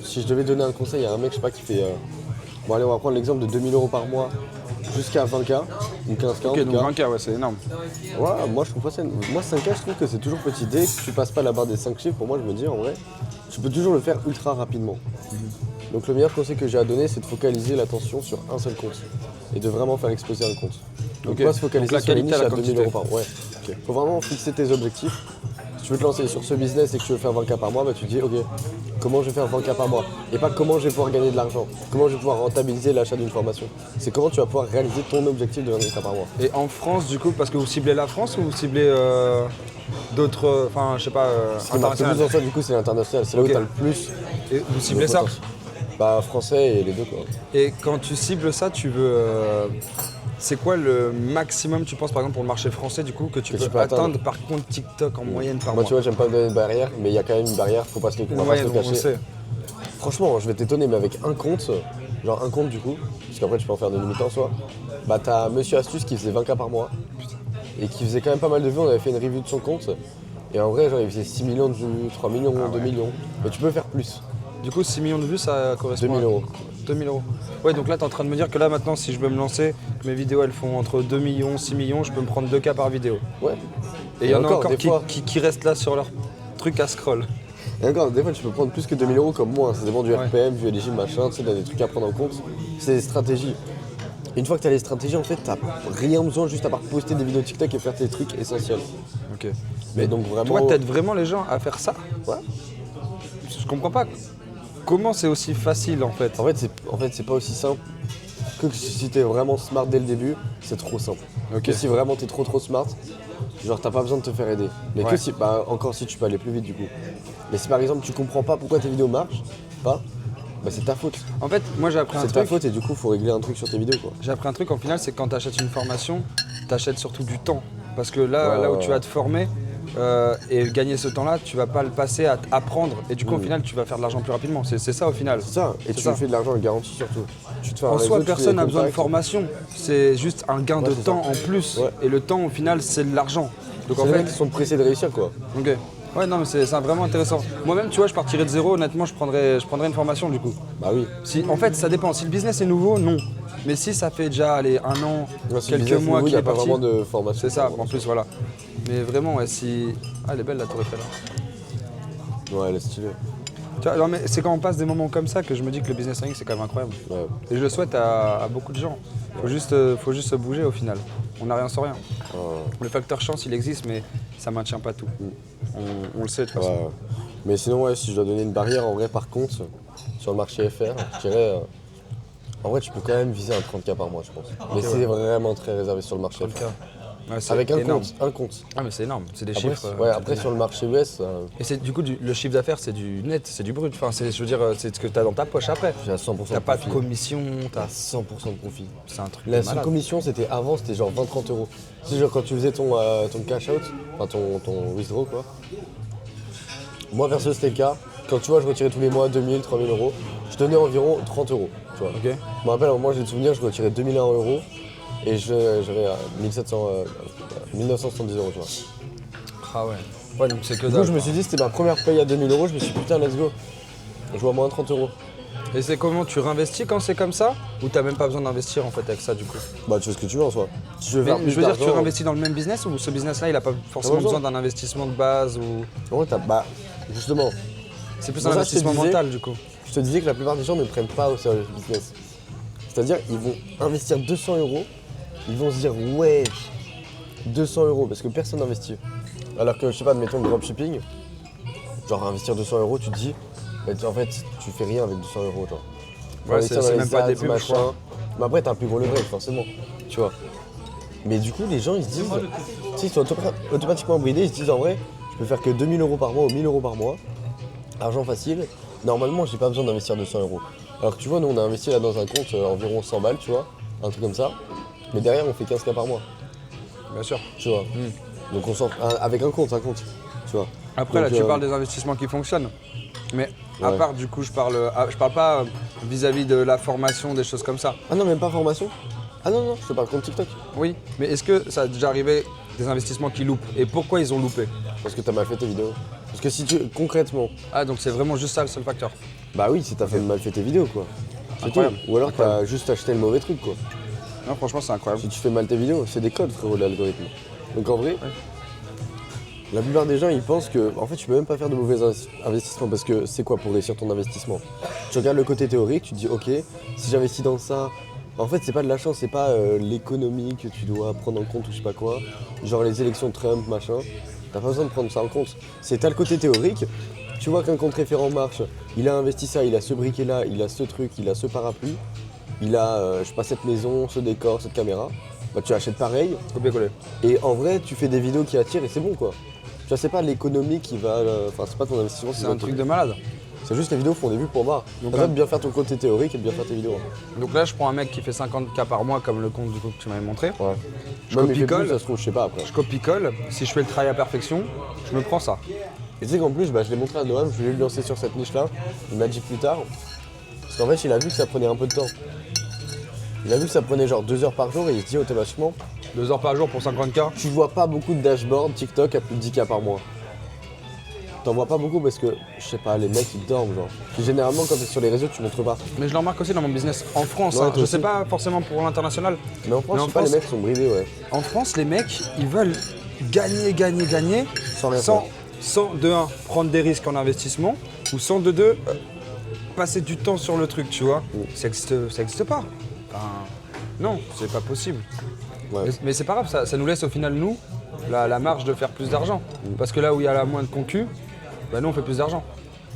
si je devais donner un conseil à un mec, je sais pas, qui fait. Bon, allez, on va prendre l'exemple de 2000 € par mois jusqu'à 20K ou 15K. Ok, donc 20K, ouais, c'est énorme. Ouais, moi je trouve pas ça. Moi 5K, je trouve que c'est toujours petit. Dès que tu passes pas la barre des 5 chiffres, pour moi, je me dis en vrai, tu peux toujours le faire ultra rapidement. Donc, le meilleur conseil que j'ai à donner, c'est de focaliser l'attention sur un seul compte et de vraiment faire exploser un compte. Donc, Ok. pas se focaliser Donc, la sur les qualité niches à la à 2000 quantité. € par mois. Ouais. Faut vraiment fixer tes objectifs. Si tu veux te lancer sur ce business et que tu veux faire 20K par mois, bah, tu te dis, ok, comment je vais faire 20K par mois? Et pas comment je vais pouvoir gagner de l'argent, comment je vais pouvoir rentabiliser l'achat d'une formation. C'est comment tu vas pouvoir réaliser ton objectif de 20K par mois. Et en France, du coup, parce que vous ciblez la France ou vous ciblez d'autres, enfin, je sais pas, Ce qui marche le plus international? en soi, du coup, c'est l'international. C'est là où Ok. tu as le plus. Et vous ciblez de ça? potentiel. Bah, français et les deux, quoi. Et quand tu cibles ça, tu veux. C'est quoi le maximum, tu penses, par exemple, pour le marché français, du coup, que tu Que peux tu peux atteindre atteindre. par compte TikTok en moyenne par Moi, mois? tu vois, j'aime pas me donner de barrière, mais il y a quand même une barrière, faut pas se le, on va pas se moyenne, le on le cacher. sait. Franchement, je vais t'étonner, mais avec un compte, genre un compte du coup, parce qu'après tu peux en faire de limite en soi, bah t'as Monsieur Astuce qui faisait 20K par mois et qui faisait quand même pas mal de vues. On avait fait une review de son compte et en vrai, genre il faisait 6 millions de vues, 3 millions, 2 millions. Mais tu peux faire plus. Du coup, 6 millions de vues, ça correspond 2000 €. 2000 €. Ouais, donc là, tu es en train de me dire que là, maintenant, si je veux me lancer, que mes vidéos, elles font entre 2 millions, 6 millions, je peux me prendre 2K par vidéo. Ouais. Et il y en a encore, encore des fois. qui restent là sur leur truc à scroll. Et encore, des fois tu peux prendre plus que 2000 € comme moi, ça dépend du Ouais. RPM, du LG, machin, tu sais, t'as des trucs à prendre en compte. C'est des stratégies. Une fois que t'as les stratégies, en fait, t'as rien besoin juste à part poster des vidéos TikTok et faire tes trucs essentiels. Ok. Mais donc vraiment. Toi, t'aides vraiment les gens à faire ça? Ouais. Je comprends pas. Comment c'est aussi facile, en fait? En fait, c'est pas aussi simple que si t'es vraiment smart dès le début, c'est trop simple. Ok. Que si vraiment t'es trop smart, genre t'as pas besoin de te faire aider. Mais Ouais. que si, bah encore si tu peux aller plus vite du coup. Mais si par exemple tu comprends pas pourquoi tes vidéos marchent pas, bah c'est ta faute. En fait, moi, j'ai appris un C'est ta truc. faute et du coup faut régler un truc sur tes vidéos quoi. J'ai appris un truc, en final, c'est que quand tu achètes une formation, tu achètes surtout du temps. Parce que là où tu vas te former et gagner ce temps-là, tu vas pas le passer à apprendre. Et du coup, au final, tu vas faire de l'argent plus rapidement. C'est ça, au final. C'est ça, et C'est tu ça. fais de l'argent garanti surtout. Tu te fais un En réseau, soi, tu fais personne des n'a besoin de contacts. formation. C'est juste un gain de c'est temps ça. en plus. Ouais. Et le temps, au final, c'est de l'argent. Donc C'est en les fait, mecs qui sont pressés de réussir quoi. ok. Ouais, non, mais c'est vraiment intéressant. Moi-même, tu vois, je partirais de zéro. Honnêtement, je prendrais une formation du coup. Bah oui. Si, en fait, ça dépend. Si le business est nouveau, non. Mais si ça fait déjà allez, un an, Moi, si le quelques business mois nouveau, qu'il y a est pas parti, vraiment de formation. c'est ça. En plus, voilà. Mais vraiment, ouais, si. Ah, elle est belle la tour Eiffel. Là. Ouais, elle est stylée. Tu vois, non, mais c'est quand on passe des moments comme ça que je me dis que le business en ligne, c'est quand même incroyable. Ouais. Et je le souhaite à beaucoup de gens. Faut juste se bouger au final. On n'a rien sans rien. Le facteur chance, il existe, mais ça maintient pas tout. On le sait de toute façon. Ouais. Mais sinon, ouais, si je dois donner une barrière, en vrai, par contre, sur le marché FR, je dirais. En vrai, tu peux quand même viser un 30K par mois, je pense. Mais c'est vraiment très réservé sur le marché FR. Ouais, c'est Avec un énorme. compte. Ah, mais c'est énorme. C'est des Après, chiffres. après sur le marché US, Et c'est du coup, le chiffre d'affaires, c'est du net, c'est du brut. Enfin, je veux dire, c'est ce que tu as dans ta poche après. j'ai à 100% T'as de pas de profit. commission, T'as 100% de profit. c'est un truc de La seule malade. commission, c'était avant, c'était genre 20-30 €. Tu sais, genre quand tu faisais ton cash out, enfin ton withdraw quoi. Moi, perso, c'était le cas. Quand tu vois, je retirais tous les mois 2000, 3000 €, je donnais environ 30 €. Tu vois. Ok. Je me rappelle, à un moment, j'ai le souvenir, je retirais 2001 €. et j'avais 1970 €, tu vois. Ah ouais. Ouais, donc c'est que Du coup, dalle. je me suis dit, c'était ma première paye à 2000 €, je me suis dit, putain, let's go. Je vois moins 30 €. Et c'est comment, tu réinvestis quand c'est comme ça? Ou t'as même pas besoin d'investir en fait avec ça du coup? Bah, tu fais ce que tu veux en soi. Si tu veux Mais faire je plus veux dire, tu d'argent, réinvestis dans le même business ou ce business-là il a pas forcément besoin. besoin d'un investissement de base ou. en vrai, bah, justement, C'est plus Pour un ça, je te investissement disais- mental du coup. je te disais que la plupart des gens ne prennent pas au sérieux le business. C'est-à-dire, ils vont investir 200 €, ils vont se dire, ouais, 200 €, parce que personne n'investit. Alors que, je sais pas, admettons le dropshipping, genre investir 200 €, tu te dis, bah, en fait, tu fais rien avec 200 € genre. Faut Ouais, investir c'est dans même les pas des ads, pubs, je machin. crois. Mais après, t'as un plus gros leverage, forcément, tu vois. Mais du coup, les gens, ils se disent, tu sais, ils sont automatiquement bridés, ils se disent, en vrai, je peux faire que 2000 € par mois ou 1000 € par mois, argent facile. Normalement, j'ai pas besoin d'investir 200 €. Alors que tu vois, nous, on a investi là dans un compte environ 100 balles, tu vois, un truc comme ça. Mais derrière, on fait 15K par mois, Bien sûr. tu vois. Donc on s'en avec un compte, tu vois. Après Donc, là tu parles des investissements qui fonctionnent. Mais à Ouais. part du coup je parle pas vis-à-vis de la formation, des choses comme ça. Ah non, même pas formation. Ah non, non, je te parle compte TikTok. Oui, mais est-ce que ça a déjà arrivé des investissements qui loupent? Et pourquoi ils ont loupé? Parce que t'as mal fait tes vidéos. Parce que si tu. Concrètement, Ah donc c'est vraiment juste ça le seul facteur. bah oui, si t'as mal fait tes vidéos, quoi. C'est tout. Incroyable. Ou alors Incroyable. t'as juste acheté le mauvais truc, quoi. Non franchement c'est incroyable. Si tu fais mal tes vidéos, c'est des codes, frérot, l'algorithme. Donc en vrai, la plupart des gens, ils pensent que, en fait, tu peux même pas faire de mauvais investissements parce que c'est quoi pour réussir ton investissement? Tu regardes le côté théorique, tu te dis, ok, si j'investis dans ça, en fait, c'est pas de la chance, c'est pas l'économie que tu dois prendre en compte ou je sais pas quoi, genre les élections de Trump, machin. T'as pas besoin de prendre ça en compte. C'est t'as le côté théorique. Tu vois qu'un compte référent marche, il a investi ça, il a ce briquet là, il a ce truc, il a ce parapluie, il a, je sais pas, cette maison, ce décor, cette caméra. Bah tu achètes pareil. Copier-coller. Et en vrai, tu fais des vidéos qui attirent et c'est bon quoi. Tu vois, c'est pas l'économie qui va. Enfin, c'est pas ton investissement. C'est un truc de malade. C'est juste les vidéos font des vues pour voir. Donc, T'as besoin de bien faire ton côté théorique et de bien faire tes vidéos. Donc là je prends un mec qui fait 50K par mois comme le compte du coup que tu m'avais montré. Ouais. Je Même il fait copie-colle. plus, ça se trouve, je sais pas après. Je copie-colle, si je fais le travail à perfection, je me prends ça. Et tu sais qu'en plus, bah, je l'ai montré à Noam, je voulais lui lancer sur cette niche là. Il m'a dit plus tard. Parce qu'en fait, il a vu que ça prenait un peu de temps. Il a vu que ça prenait genre 2 heures par jour et il se dit automatiquement, 2 heures par jour pour 50K. tu vois pas beaucoup de dashboards TikTok à plus de 10K par mois. T'en vois pas beaucoup parce que, je sais pas, les mecs ils dorment genre. Puis généralement quand t'es sur les réseaux tu montres pas. Mais je le remarque aussi dans mon business en France. Ouais, Hein. toi Je aussi. sais pas forcément pour l'international. Mais en France, Mais en je sais pas, France- les mecs sont bridés, ouais. En France, les mecs, ils veulent gagner Sans rien sans de 1 prendre des risques en investissement ou sans de 2 passer du temps sur le truc, tu vois. Ça existe pas. Enfin, non, c'est pas possible. Ouais. Mais c'est pas grave, ça nous laisse au final, nous, la marge de faire plus d'argent. Parce que là où il y a la moins de concu, bah nous on fait plus d'argent.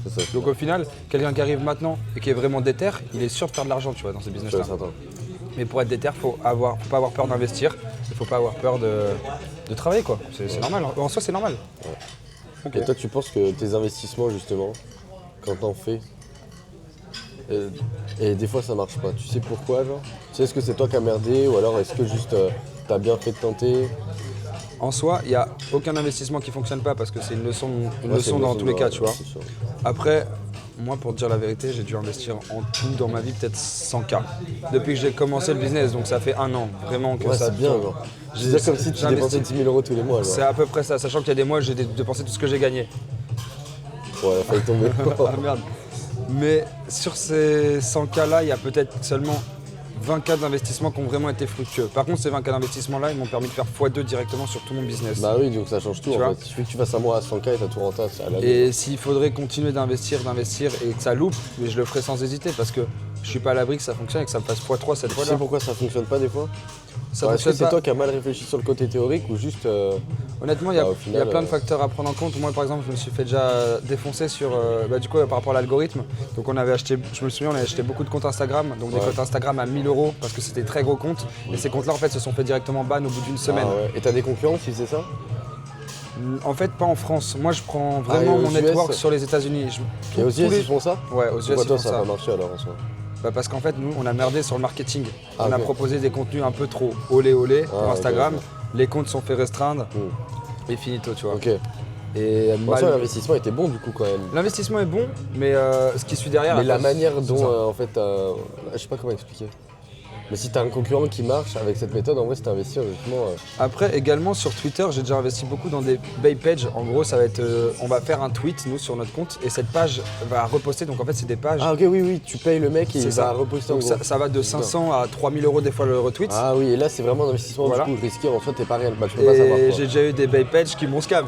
C'est ça. Donc au final, quelqu'un qui arrive maintenant et qui est vraiment déter, il est sûr de faire de l'argent, tu vois, dans ces Je business-là. suis certain. Mais pour être déter, faut pas avoir peur d'investir, il faut pas avoir peur de travailler, quoi. C'est normal, en soi c'est normal. Ok. Et toi, tu penses que tes investissements, justement, quand t'en fais, et des fois ça marche pas, tu sais pourquoi, genre? Tu sais, est-ce que c'est toi qui as merdé ou alors est-ce que juste t'as bien fait de tenter? En soi, il n'y a aucun investissement qui fonctionne pas parce que c'est une leçon Ouais, c'est dans tous les cas, tu vois. c'est sûr. Après, moi, pour te dire la vérité, j'ai dû investir en tout dans ma vie peut-être 100K. Depuis que j'ai commencé le business, donc ça fait 1 an, vraiment que Ouais, ça c'est bien, tourne. genre. J'ai- C'est comme si tu j'ai dépensais investi. 10 000 € tous les mois, genre. C'est à peu près ça, sachant qu'il y a des mois, j'ai dépensé tout ce que j'ai gagné. Ouais, failli tomber. Ah merde. Mais sur ces 100K là, il y a peut-être seulement 20K d'investissements qui ont vraiment été fructueux. Par contre, ces 20K d'investissements là, ils m'ont permis de faire x2 directement sur tout mon business. Bah oui, donc ça change tout Tu en vois fait. Il suffit que tu fasses un mois à 100K et t'as tout rentable, c'est à la Et s'il faudrait continuer d'investir et que ça loupe, mais je le ferai sans hésiter parce que je suis pas à l'abri que ça fonctionne et que ça me fasse x3 cette Tu fois sais là. pourquoi ça fonctionne pas des fois? Ça Ouais, est-ce que fonctionne c'est pas. toi qui as mal réfléchi sur le côté théorique ou juste. Honnêtement, il y a, Bah, au il y a final, plein de facteurs à prendre en compte. Moi, par exemple, je me suis fait déjà défoncer sur, du coup, par rapport à l'algorithme. Donc, on avait acheté, je me souviens, on avait acheté beaucoup de comptes Instagram, donc des Ouais. comptes Instagram à 1000 € parce que c'était des très gros comptes. Et ces comptes-là, en fait, se sont fait directement ban au bout d'une semaine. Ah ouais. Et t'as des concurrents qui faisaient ça? En fait, pas en France. Moi, je prends et vraiment aux mon US? network sur les États-unis. Et aux tous US les- ils font ça? Ouais, aux US, Pourquoi ils toi font ça ça. n'a pas marché alors en soi? Bah parce qu'en fait, nous, on a merdé sur le marketing. Ah, On a ok. proposé des contenus un peu trop olé pour Ah, ok, Instagram. ok. Les comptes sont fait restreindre Hmm. et finito, tu vois. Ok. Et En mal- soi, l'investissement était bon du coup quand même. L'investissement est bon, mais ce qui suit derrière. Mais la après, manière c'est dont ça. en fait, je sais pas comment expliquer. Mais si t'as un concurrent qui marche avec cette méthode, en vrai, c'est investir honnêtement. Après, également sur Twitter, j'ai déjà investi beaucoup dans des buy pages. En gros, ça va être, on va faire un tweet, nous, sur notre compte, et cette page va reposter. Donc en fait, c'est des pages. Ah ok, oui, tu payes le mec et il va reposter en Donc gros. ça va de 500 à 3000 euros des fois le retweet. Ah oui, et là, c'est vraiment un investissement Voilà. du coup risqué. En soi, t'es pas réel, bah, tu peux pas savoir Et quoi. j'ai déjà eu des buy pages qui m'ont scam.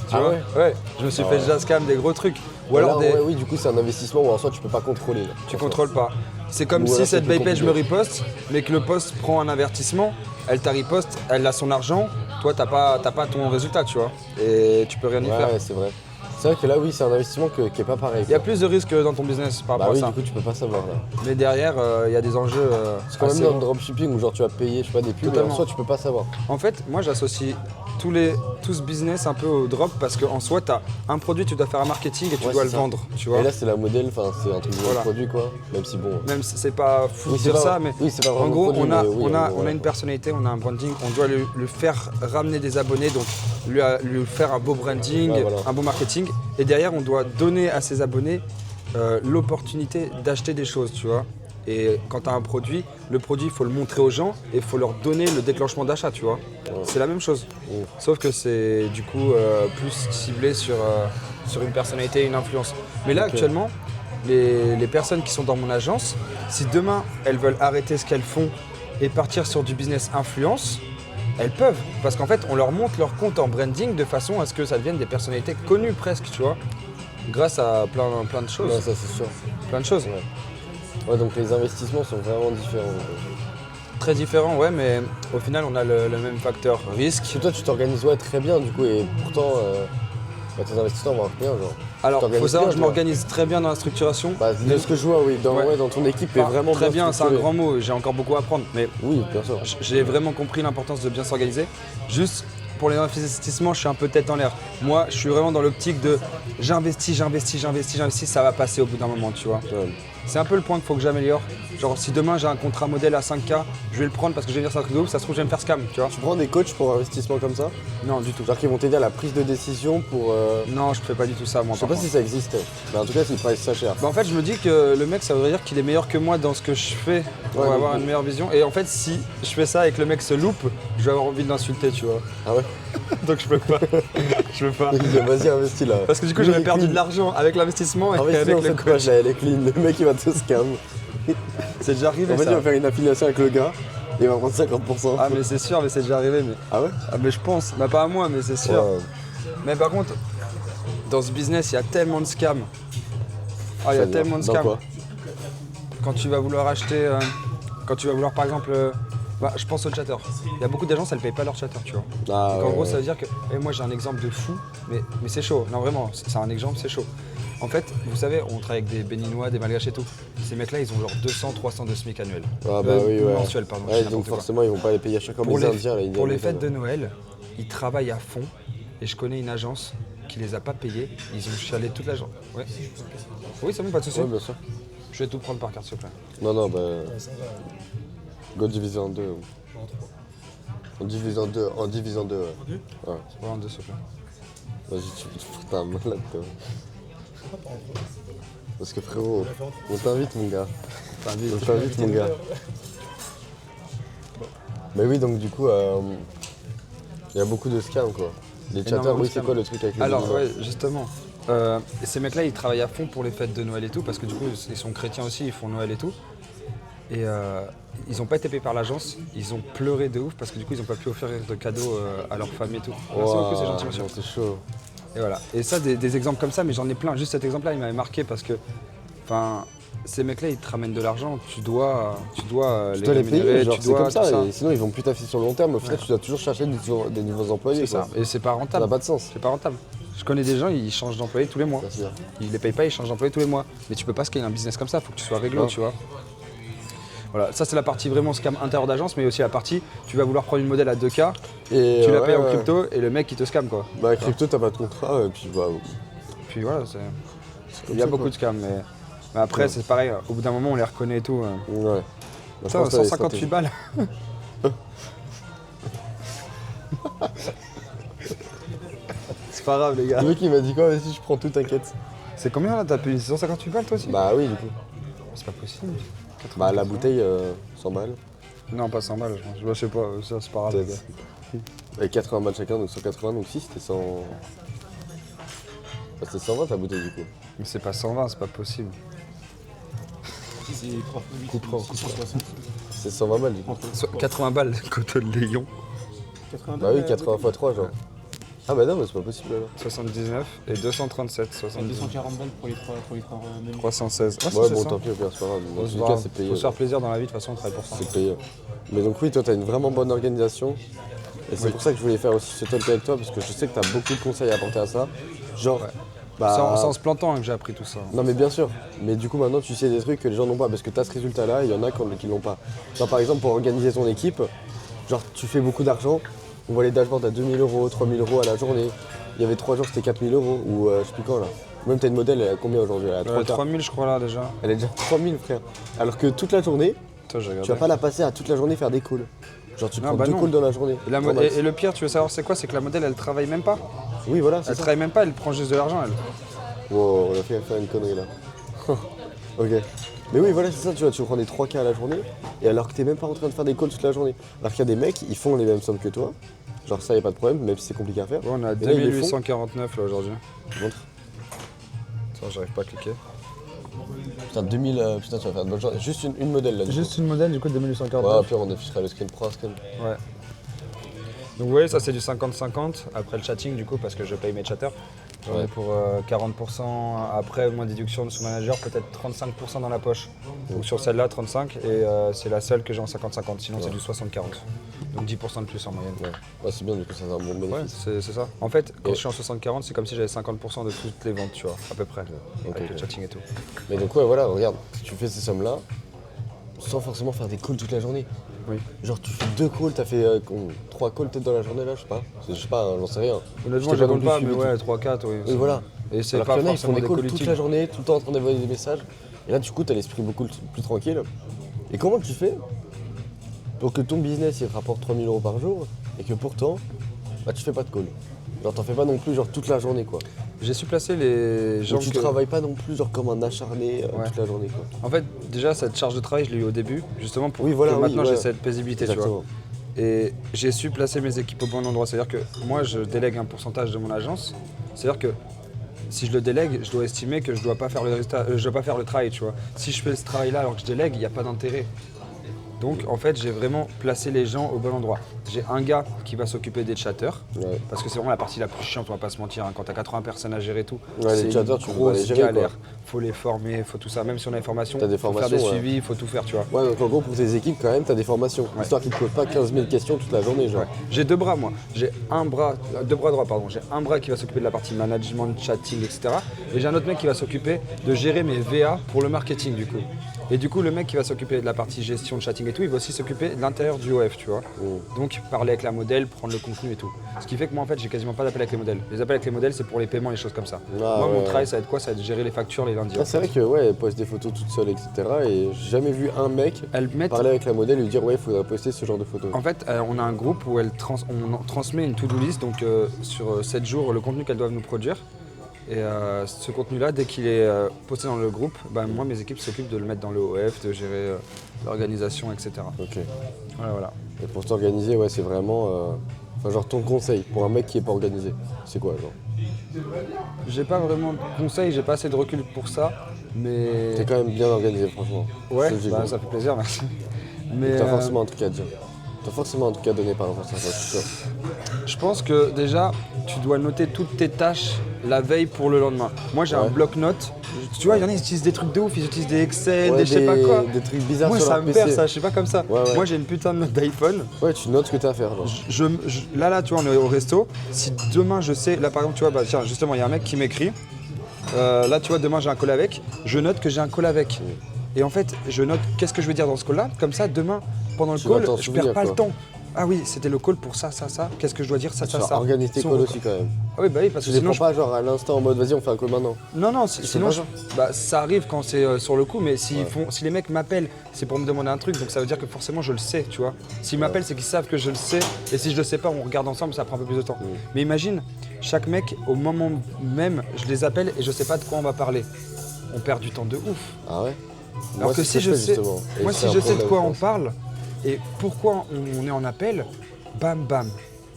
Tu Ah vois ouais je me suis Ah fait ouais. déjà scam des gros trucs. Ou Là, alors en des. vrai, oui, du coup, c'est un investissement où en soi, tu peux pas contrôler. Là, Tu en soi. contrôles pas. C'est comme Ou si alors, c'est cette plus buy page me compliqué. riposte, mais que le post prend un avertissement, elle t'a riposte, elle a son argent, toi t'as pas ton résultat, tu vois. Et tu peux rien y faire. Ouais, c'est vrai. C'est vrai que là, oui, c'est un investissement qui est pas pareil. Il y a quoi. plus de risques dans ton business par Bah rapport oui, à ça. du coup, tu peux pas savoir là. Mais derrière, il y a des enjeux. C'est quand même assez dans le gros. dropshipping où genre tu vas payer, je sais pas, des pubs, mais en Totalement. soi, tu peux pas savoir. En fait, moi j'associe tout ce business un peu au drop parce qu'en soi, tu as un produit, tu dois faire un marketing et tu Ouais, dois c'est le ça. vendre, tu vois. Et là, c'est la modèle, enfin, c'est un truc de Voilà. produit quoi. Même si bon. Même si c'est pas fou Oui, de c'est dire pas- ça, mais oui, c'est pas en vraiment gros, produit, on a, mais oui, on, a, en gros, on a une personnalité, on a un branding, on doit le faire ramener des abonnés, donc lui faire un beau branding, Ouais, voilà. un beau marketing. Et derrière, on doit donner à ses abonnés l'opportunité d'acheter des choses, tu vois. Et quand tu as un produit, le produit, il faut le montrer aux gens et il faut leur donner le déclenchement d'achat, tu vois. C'est la même chose. Ouais. Sauf que c'est du coup plus ciblé sur une personnalité et une influence. Mais là, Ok. actuellement, les personnes qui sont dans mon agence, si demain elles veulent arrêter ce qu'elles font et partir sur du business influence, elles peuvent. Parce qu'en fait, on leur montre leur compte en branding de façon à ce que ça devienne des personnalités connues presque, tu vois. Grâce à plein de choses. Ouais, ça c'est sûr. Plein de choses. Ouais. Ouais, donc les investissements sont vraiment différents. Très différents, ouais, mais au final, on a le même facteur risque. Parce que toi, tu t'organises ouais, très bien du coup, et pourtant, bah, tes investisseurs vont bien, genre. Alors, il faut t'organises savoir bien, que je toi. m'organise très bien dans la structuration. Bah, de ce que je vois, oui, dans ton équipe est Enfin, vraiment très bien, c'est un structurée. grand mot, j'ai encore beaucoup à apprendre, mais Oui, bien sûr. j'ai vraiment compris l'importance de bien s'organiser. Juste pour les investissements, je suis un peu tête en l'air. Moi, je suis vraiment dans l'optique de j'investis, ça va passer au bout d'un moment, tu vois. Ouais. C'est un peu le point qu'il faut que j'améliore. Genre, si demain j'ai un contrat modèle à 5K, je vais le prendre parce que je vais dire ça un truc de ouf, ça se trouve, je vais me faire scam, tu vois. Tu prends des coachs pour investissement comme ça, Non, du tout. genre qui vont t'aider à la prise de décision pour. Non, je fais pas du tout ça, moi. Je sais par pas si contre. ça existe, mais en tout cas, s'ils pricent ça cher. Bah, en fait, je me dis que le mec, ça voudrait dire qu'il est meilleur que moi dans ce que je fais pour Ouais, avoir donc, une meilleure vision. Et en fait, si je fais ça et que le mec se loupe, je vais avoir envie de l'insulter, tu vois. Ah ouais. Donc je peux pas. Je peux pas. Vas-y, investis là. Parce que du coup, Lui, j'aurais il est perdu clean. de l'argent avec l'investissement et Investis avec dans le cette page coach. là, elle est clean. Le mec il va te scam. C'est déjà arrivé En fait, il ça. va faire une affiliation avec le gars et il va prendre 50%. Ah mais c'est sûr, mais c'est déjà arrivé. Mais... Ah ouais. Ah mais je pense. Bah pas à moi, mais c'est sûr. Ouais. Mais par contre, dans ce business, il y a tellement de scams. Ah, il y a C'est-à-dire, tellement de dans scams. quoi Quand tu vas vouloir acheter, quand tu vas vouloir par exemple, bah, je pense au chatter. Il y a beaucoup d'agences, elles payent pas leur chatter, tu vois. Ah, Donc en ouais, gros, ouais. ça veut dire que, et moi j'ai un exemple de fou, mais c'est chaud. Non vraiment, c'est un exemple, c'est chaud. En fait, vous savez, on travaille avec des Béninois, des Malgaches et tout. Ces mecs-là, ils ont genre 200, 300 de SMIC annuel. Ah bah oui, ouais. Mensuel, pardon. je Ouais, dis donc n'importe quoi. forcément, ils vont pas les payer à chaque fois comme Pour les les, Indiens. Là, ils pour les disent, fêtes de Noël, ils travaillent à fond. Et je connais une agence qui les a pas payés. Ils ont chialé toute la journée. Ouais. Oui, c'est bon, pas de souci. Ouais, bien sûr. Je vais tout prendre par carte, s'il te plaît. Non, non, bah. Go divisé en deux. On divise en deux. En divisant deux, ouais. Ouais. Voilà, deux, s'il te plaît. Vas-y, t'es un malade, toi. Parce que frérot, on t'invite, mon gars. On t'invite, mon gars. Mais oui, donc du coup, il y a beaucoup de scams, quoi. Les chatters, Énormément de oui, c'est scams. quoi le truc avec les Alors, Béninois ouais, justement. Et ces mecs-là, ils travaillent à fond pour les fêtes de Noël et tout, parce que du coup, ils sont chrétiens aussi, ils font Noël et tout. Et ils n'ont pas été payés par l'agence, ils ont pleuré de ouf parce que du coup, ils n'ont pas pu offrir de cadeaux à leur famille et tout. Merci beaucoup, c'est gentil, monsieur. non, c'est chaud. Et voilà. Et ça, des exemples comme ça, mais j'en ai plein. Juste cet exemple-là, il m'avait marqué parce que, enfin, ces mecs-là, ils te ramènent de l'argent, tu dois Tu les dois les payer, rémunérer, genre tu c'est dois comme ça, tout ça. et sinon ils vont plus t'afficher sur le long terme. Au final, Ouais. tu dois toujours chercher des nouveaux employés. C'est ça. quoi. Et c'est pas Ça rentable. n'a pas de sens. C'est pas rentable. Je connais des gens, ils changent d'employé tous les mois. Ça, c'est bien. Ils les payent pas, ils changent d'employé tous les mois. Mais tu peux pas scaler un business comme ça, faut que tu sois réglo, Ouais. tu vois. Voilà, ça c'est la partie vraiment scam intérieur d'agence, mais aussi la partie, tu vas vouloir prendre une modèle à 2K, Et tu la ouais, payes en ouais. crypto et le mec il te scam quoi. Bah, crypto, t'as pas de contrat, et puis bah. Puis voilà, c'est... comme il y a ça, beaucoup quoi. de scams, mais après Ouais. c'est pareil, au bout d'un moment on les reconnaît et tout. Ouais. Bah, je Ça, pense que t'as des 158 stratégies. balles. C'est pas grave les gars. Le mec il m'a dit quoi, vas-y, je prends tout, t'inquiète. C'est combien là? T'as payé 158 balles toi aussi? Bah oui, du coup. C'est pas possible. Bah, la bouteille, 100 balles. Non, pas 100 balles, je pense. Je sais pas, ça c'est pas grave. Peut-être. Avec 80 balles chacun, donc 180, donc si c'était 100. Bah, c'était 120 ta bouteille du coup. Mais c'est pas 120, c'est pas possible. C'est Couperont. 660. C'est 120 balles du coup. 80 balles, coteau de Léon. 80 Bah oui, 80 x 3 genre. Ah bah non, mais c'est pas possible alors. 79 et 237, 70. 240 balles pour les trois menus. 316. Ah, Ouais, c'est bon, ça. tant pis, au pire, c'est pas grave. Dans Faut tous se les voir- cas, c'est payé. faut se faire plaisir dans la vie, de toute façon on travaille pour ça. C'est payé. Mais donc oui, toi, t'as une vraiment bonne organisation. Et c'est Oui. pour ça que je voulais faire aussi ce talk avec toi, parce que je sais que t'as beaucoup de conseils à apporter à ça. Genre, Ouais. bah... Sans se plantant hein, que j'ai appris tout ça. Non mais bien sûr, mais du coup maintenant tu sais des trucs que les gens n'ont pas, parce que tu as ce résultat-là, il y en a qui l'ont pas. Genre par exemple pour organiser ton équipe, genre tu fais beaucoup d'argent, on voit les dashboards à 2000 €, 3000 € à la journée. Il y avait 3 jours c'était 4000 € ou je sais plus quand là. Même t'as une modèle, elle a combien aujourd'hui? Elle a 3 3000 je crois là déjà. Elle est déjà 3000 frère. Alors que toute la journée, Toi j'ai tu vas regardé. pas la passer à toute la journée faire des calls. Genre tu Non, prends bah 2 non. calls dans la journée. Et, Grand max. et le pire, tu veux savoir c'est quoi? C'est que la modèle elle travaille même pas. Oui voilà, c'est Elle ça. travaille même pas, elle prend juste de l'argent elle. Wow, on a fait faire une connerie là. Ok. Mais oui, voilà, c'est ça, tu vois, tu prends des 3K à la journée, et alors que t'es même pas en train de faire des calls toute la journée. Alors qu'il y a des mecs, ils font les mêmes sommes que toi. Genre ça, y a pas de problème, même si c'est compliqué à faire. Bon, on a Et là, ils les font. 2849 là aujourd'hui. Montre. Attends, j'arrive pas à cliquer. Putain, 2000, putain, tu vas faire une bonne journée. Juste une modèle là. Du Juste une modèle du coup de coup. 2849. Ouais, puis on affichera le screen pro, screen. Ouais. Donc vous voyez, ça c'est du 50-50 après le chatting du coup parce que je paye mes chatters. J'en ai Ouais. pour 40%, après moins déduction de sous manager, peut-être 35% dans la poche. Donc sur celle-là 35 et c'est la seule que j'ai en 50-50, sinon c'est du 60-40. Donc 10% de plus en moyenne. Ouais. Ouais, c'est bien, du coup, ça fait un bon Ouais, bénéfice. c'est ça. En fait, quand Et- je suis en 60-40, c'est comme si j'avais 50% de toutes les ventes, tu vois, à peu près, avec ok. le chatting et tout. Mais donc, ouais, voilà, regarde, si tu fais ces sommes-là, sans forcément faire des calls toute la journée. Oui. Genre, tu fais 2 calls, t'as fait 3 calls peut-être dans la journée là, je sais pas. Je sais pas, hein, j'en sais rien. Honnêtement, t'ai je les non compte plus pas, suivi mais tout. ouais, 3-4, oui. Oui, voilà. Et c'est Alors pas qu'il y en a, ils font forcément des des calls calls toute utiles. la journée, tout le temps en train d'envoyer des messages. Et là, du coup, t'as l'esprit beaucoup plus tranquille. Et comment tu fais pour que ton business il te rapporte 3000 € par jour et que pourtant, bah, tu fais pas de call? Genre, t'en fais pas non plus genre toute la journée quoi. J'ai su placer les gens Genre, tu que- travailles pas non plus genre comme un acharné Ouais. toute la journée quoi. En fait, déjà, cette charge de travail, je l'ai eu au début, justement pour Oui, voilà, que oui, maintenant ouais. j'ai cette paisibilité, tu vois. Exactement. Et j'ai su placer mes équipes au bon endroit. C'est-à-dire que moi, je délègue un pourcentage de mon agence. C'est-à-dire que si je le délègue, je dois estimer que je dois pas faire le résultat, je dois pas faire le travail, tu vois. Si je fais ce travail-là alors que je délègue, il n'y a pas d'intérêt. Donc, en fait, j'ai vraiment placé les gens au bon endroit. J'ai un gars qui va s'occuper des chatters, Ouais. parce que c'est vraiment la partie la plus chiante, on va pas se mentir. Hein. Quand t'as 80 personnes à gérer tout, Ouais, les c'est chatters, une tu dois grosse les gérer, galère. quoi. Faut les former, faut tout ça. Même si on a des formations, T'as des faut faire des formations, ouais. suivis, faut tout faire, tu vois. Ouais, donc en gros, pour tes équipes, quand même, t'as des formations. Ouais. Histoire qu'ils te posent pas 15 000 questions toute la journée, genre. Ouais. J'ai deux bras moi. J'ai deux bras droits pardon. J'ai un bras qui va s'occuper de la partie management, chatting, etc. Et j'ai un autre mec qui va s'occuper de gérer mes VA pour le marketing du coup. Et du coup le mec qui va s'occuper de la partie gestion de chatting et tout, il va aussi s'occuper de l'intérieur du OF, tu vois. Donc parler avec la modèle, prendre le contenu et tout. Ce qui fait que moi en fait j'ai quasiment pas d'appel avec les modèles. Les appels avec les modèles c'est pour les paiements, les choses comme ça. Ah, moi mon ouais. travail ça va être quoi? Ça va être gérer les factures les lundis. Ah, c'est vrai que, ouais, elle poste des photos toute seule, etc. Et j'ai jamais vu un mec Elles mettent parler avec la modèle et lui dire, ouais, il faudrait poster ce genre de photos. En fait, on a un groupe où on transmet une to-do list, donc sur 7 jours, le contenu qu'elles doivent nous produire. Et ce contenu-là, dès qu'il est posté dans le groupe, bah, moi, mes équipes s'occupent de le mettre dans le OF, de gérer l'organisation, etc. Ok. Voilà. Et pour t'organiser, ouais, c'est vraiment. Enfin, genre, ton conseil pour un mec qui est pas organisé, c'est quoi, genre? J'ai pas vraiment de conseils, j'ai pas assez de recul pour ça, mais... T'es quand même bien organisé, franchement. Ouais, C'est ce que j'ai bah, compris. ça fait plaisir, merci. Mais T'as forcément un truc à dire. T'as forcément un truc à donner par rapport à ça, je suis sûr. je pense que déjà, tu dois noter toutes tes tâches la veille pour le lendemain. Moi, j'ai un Ouais. bloc-notes. Tu vois, il y en a, ils utilisent des trucs de ouf, ils utilisent des Excel, Ouais, des je sais pas quoi. Des trucs bizarres Moi, sur ça leur me PC. perd, ça, je sais pas comme ça. Ouais, ouais. Moi, j'ai une putain de note d'iPhone. Ouais, tu notes ce que t'as à faire, genre. Là, tu vois, on est au resto. Si demain, je sais, là, par exemple, tu vois, bah, tiens, justement, il y a un mec qui m'écrit. Là, tu vois, demain, j'ai un call avec. Je note que j'ai un call avec. Et en fait, je note qu'est-ce que je veux dire dans ce call-là. Comme ça, demain, pendant le Tu vas call, t'en je souvenir, perds pas quoi. le temps. Ah oui, c'était le call pour ça, ça, ça. Qu'est-ce que je dois dire, ça, ça, Tu ça. organises tes Son calls record. aussi, quand même. Ah oui, bah oui, parce Tu que les sinon, prends pas, genre, à l'instant en mode, vas-y, on fait un call maintenant. non, non, fais sinon, pas ça bah, ça arrive quand c'est sur le coup, mais Ouais. si les mecs m'appellent, c'est pour me demander un truc, donc ça veut dire que forcément je le sais, tu vois. S'ils m'appellent, c'est qu'ils savent que je le sais, et si je le sais pas, on regarde ensemble, ça prend un peu plus de temps. Mais imagine, chaque mec, au moment même, je les appelle et je sais pas de quoi on va parler. On perd du temps de ouf. Ah ouais? Alors que c'est si ce je fais, sais, justement. Et moi c'est si un je sais de problème, quoi je on pense. parle, Et pourquoi on est en appel? Bam, bam.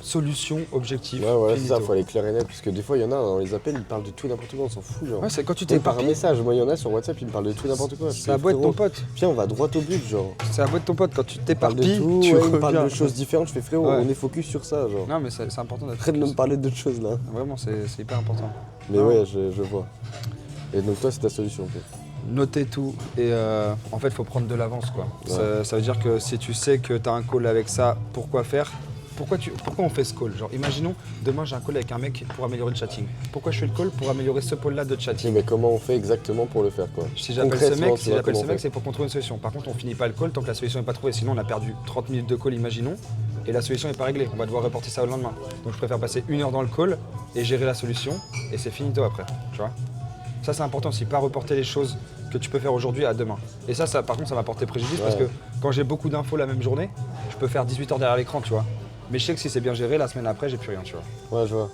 Solution, objectif, Ouais, voilà, c'est finito. ça, faut aller clair et net. Parce que des fois, il y en a dans les appels, ils parlent de tout et n'importe quoi, on s'en fout. Genre. Ouais, c'est quand tu Même par un t'éparpilles, message, moi, il y en a sur WhatsApp, ils me parlent de tout et n'importe quoi. c'est la boîte de ton pote. Viens, on va droit au but, genre. C'est la boîte de ton pote. Quand tu On parle de t'éparpilles, tout, tu ouais, ils me parlent reviens. de choses différentes. Je fais frérot, Ouais. on est focus sur ça, genre. Non, mais c'est important d'être Arrête de me focus. parler d'autres choses là. Vraiment, c'est hyper important. Mais Non. ouais, je vois. Et donc, toi, c'est ta solution, en fait. Noter tout et en fait, il faut prendre de l'avance, quoi. Ouais. Ça veut dire que si tu sais que tu as un call avec ça, pourquoi faire? Pourquoi on fait ce call? Genre, imaginons, demain j'ai un call avec un mec pour améliorer le chatting. Pourquoi je fais le call? Pour améliorer ce pôle-là de Oui, chatting. mais comment on fait exactement pour le faire, quoi? Si j'appelle ce Concrètement, mec, tu vois, comment on fait c'est pour qu'on trouve une solution. Par contre, on finit pas le call tant que la solution n'est pas trouvée. Sinon, on a perdu 30 minutes de call, imaginons, et la solution n'est pas réglée. On va devoir reporter ça au lendemain. Donc, je préfère passer 1 heure dans le call et gérer la solution, et c'est finito après. Tu vois? Ça, c'est important aussi, pas reporter les choses que tu peux faire aujourd'hui à demain. Et ça par contre, ça m'a porté préjudice parce que quand j'ai beaucoup d'infos la même journée, je peux faire 18 heures derrière l'écran, tu vois. Mais je sais que si c'est bien géré, la semaine après, j'ai plus rien, tu vois. Ouais, je vois.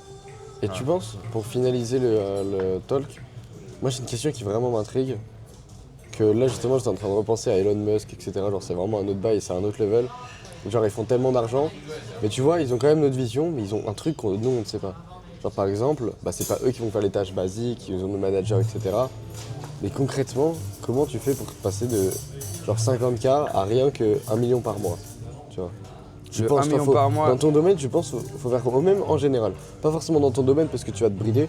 Et tu penses, pour finaliser le talk, moi j'ai une question qui vraiment m'intrigue. Que là justement j'étais en train de repenser à Elon Musk, etc. Genre c'est vraiment un autre bail, c'est un autre level. Genre ils font tellement d'argent, mais tu vois, ils ont quand même notre vision, mais ils ont un truc que nous on ne sait pas. Genre par exemple, bah, c'est pas eux qui vont faire les tâches basiques, ils ont nos managers, etc. Mais concrètement, comment tu fais pour passer de genre 50K à rien que 1 million par mois, tu vois? Tu Le penses, 1 million faut- par mois. Dans ton domaine, tu penses faut faire comment? Même en général. Pas forcément dans ton domaine parce que tu vas te brider,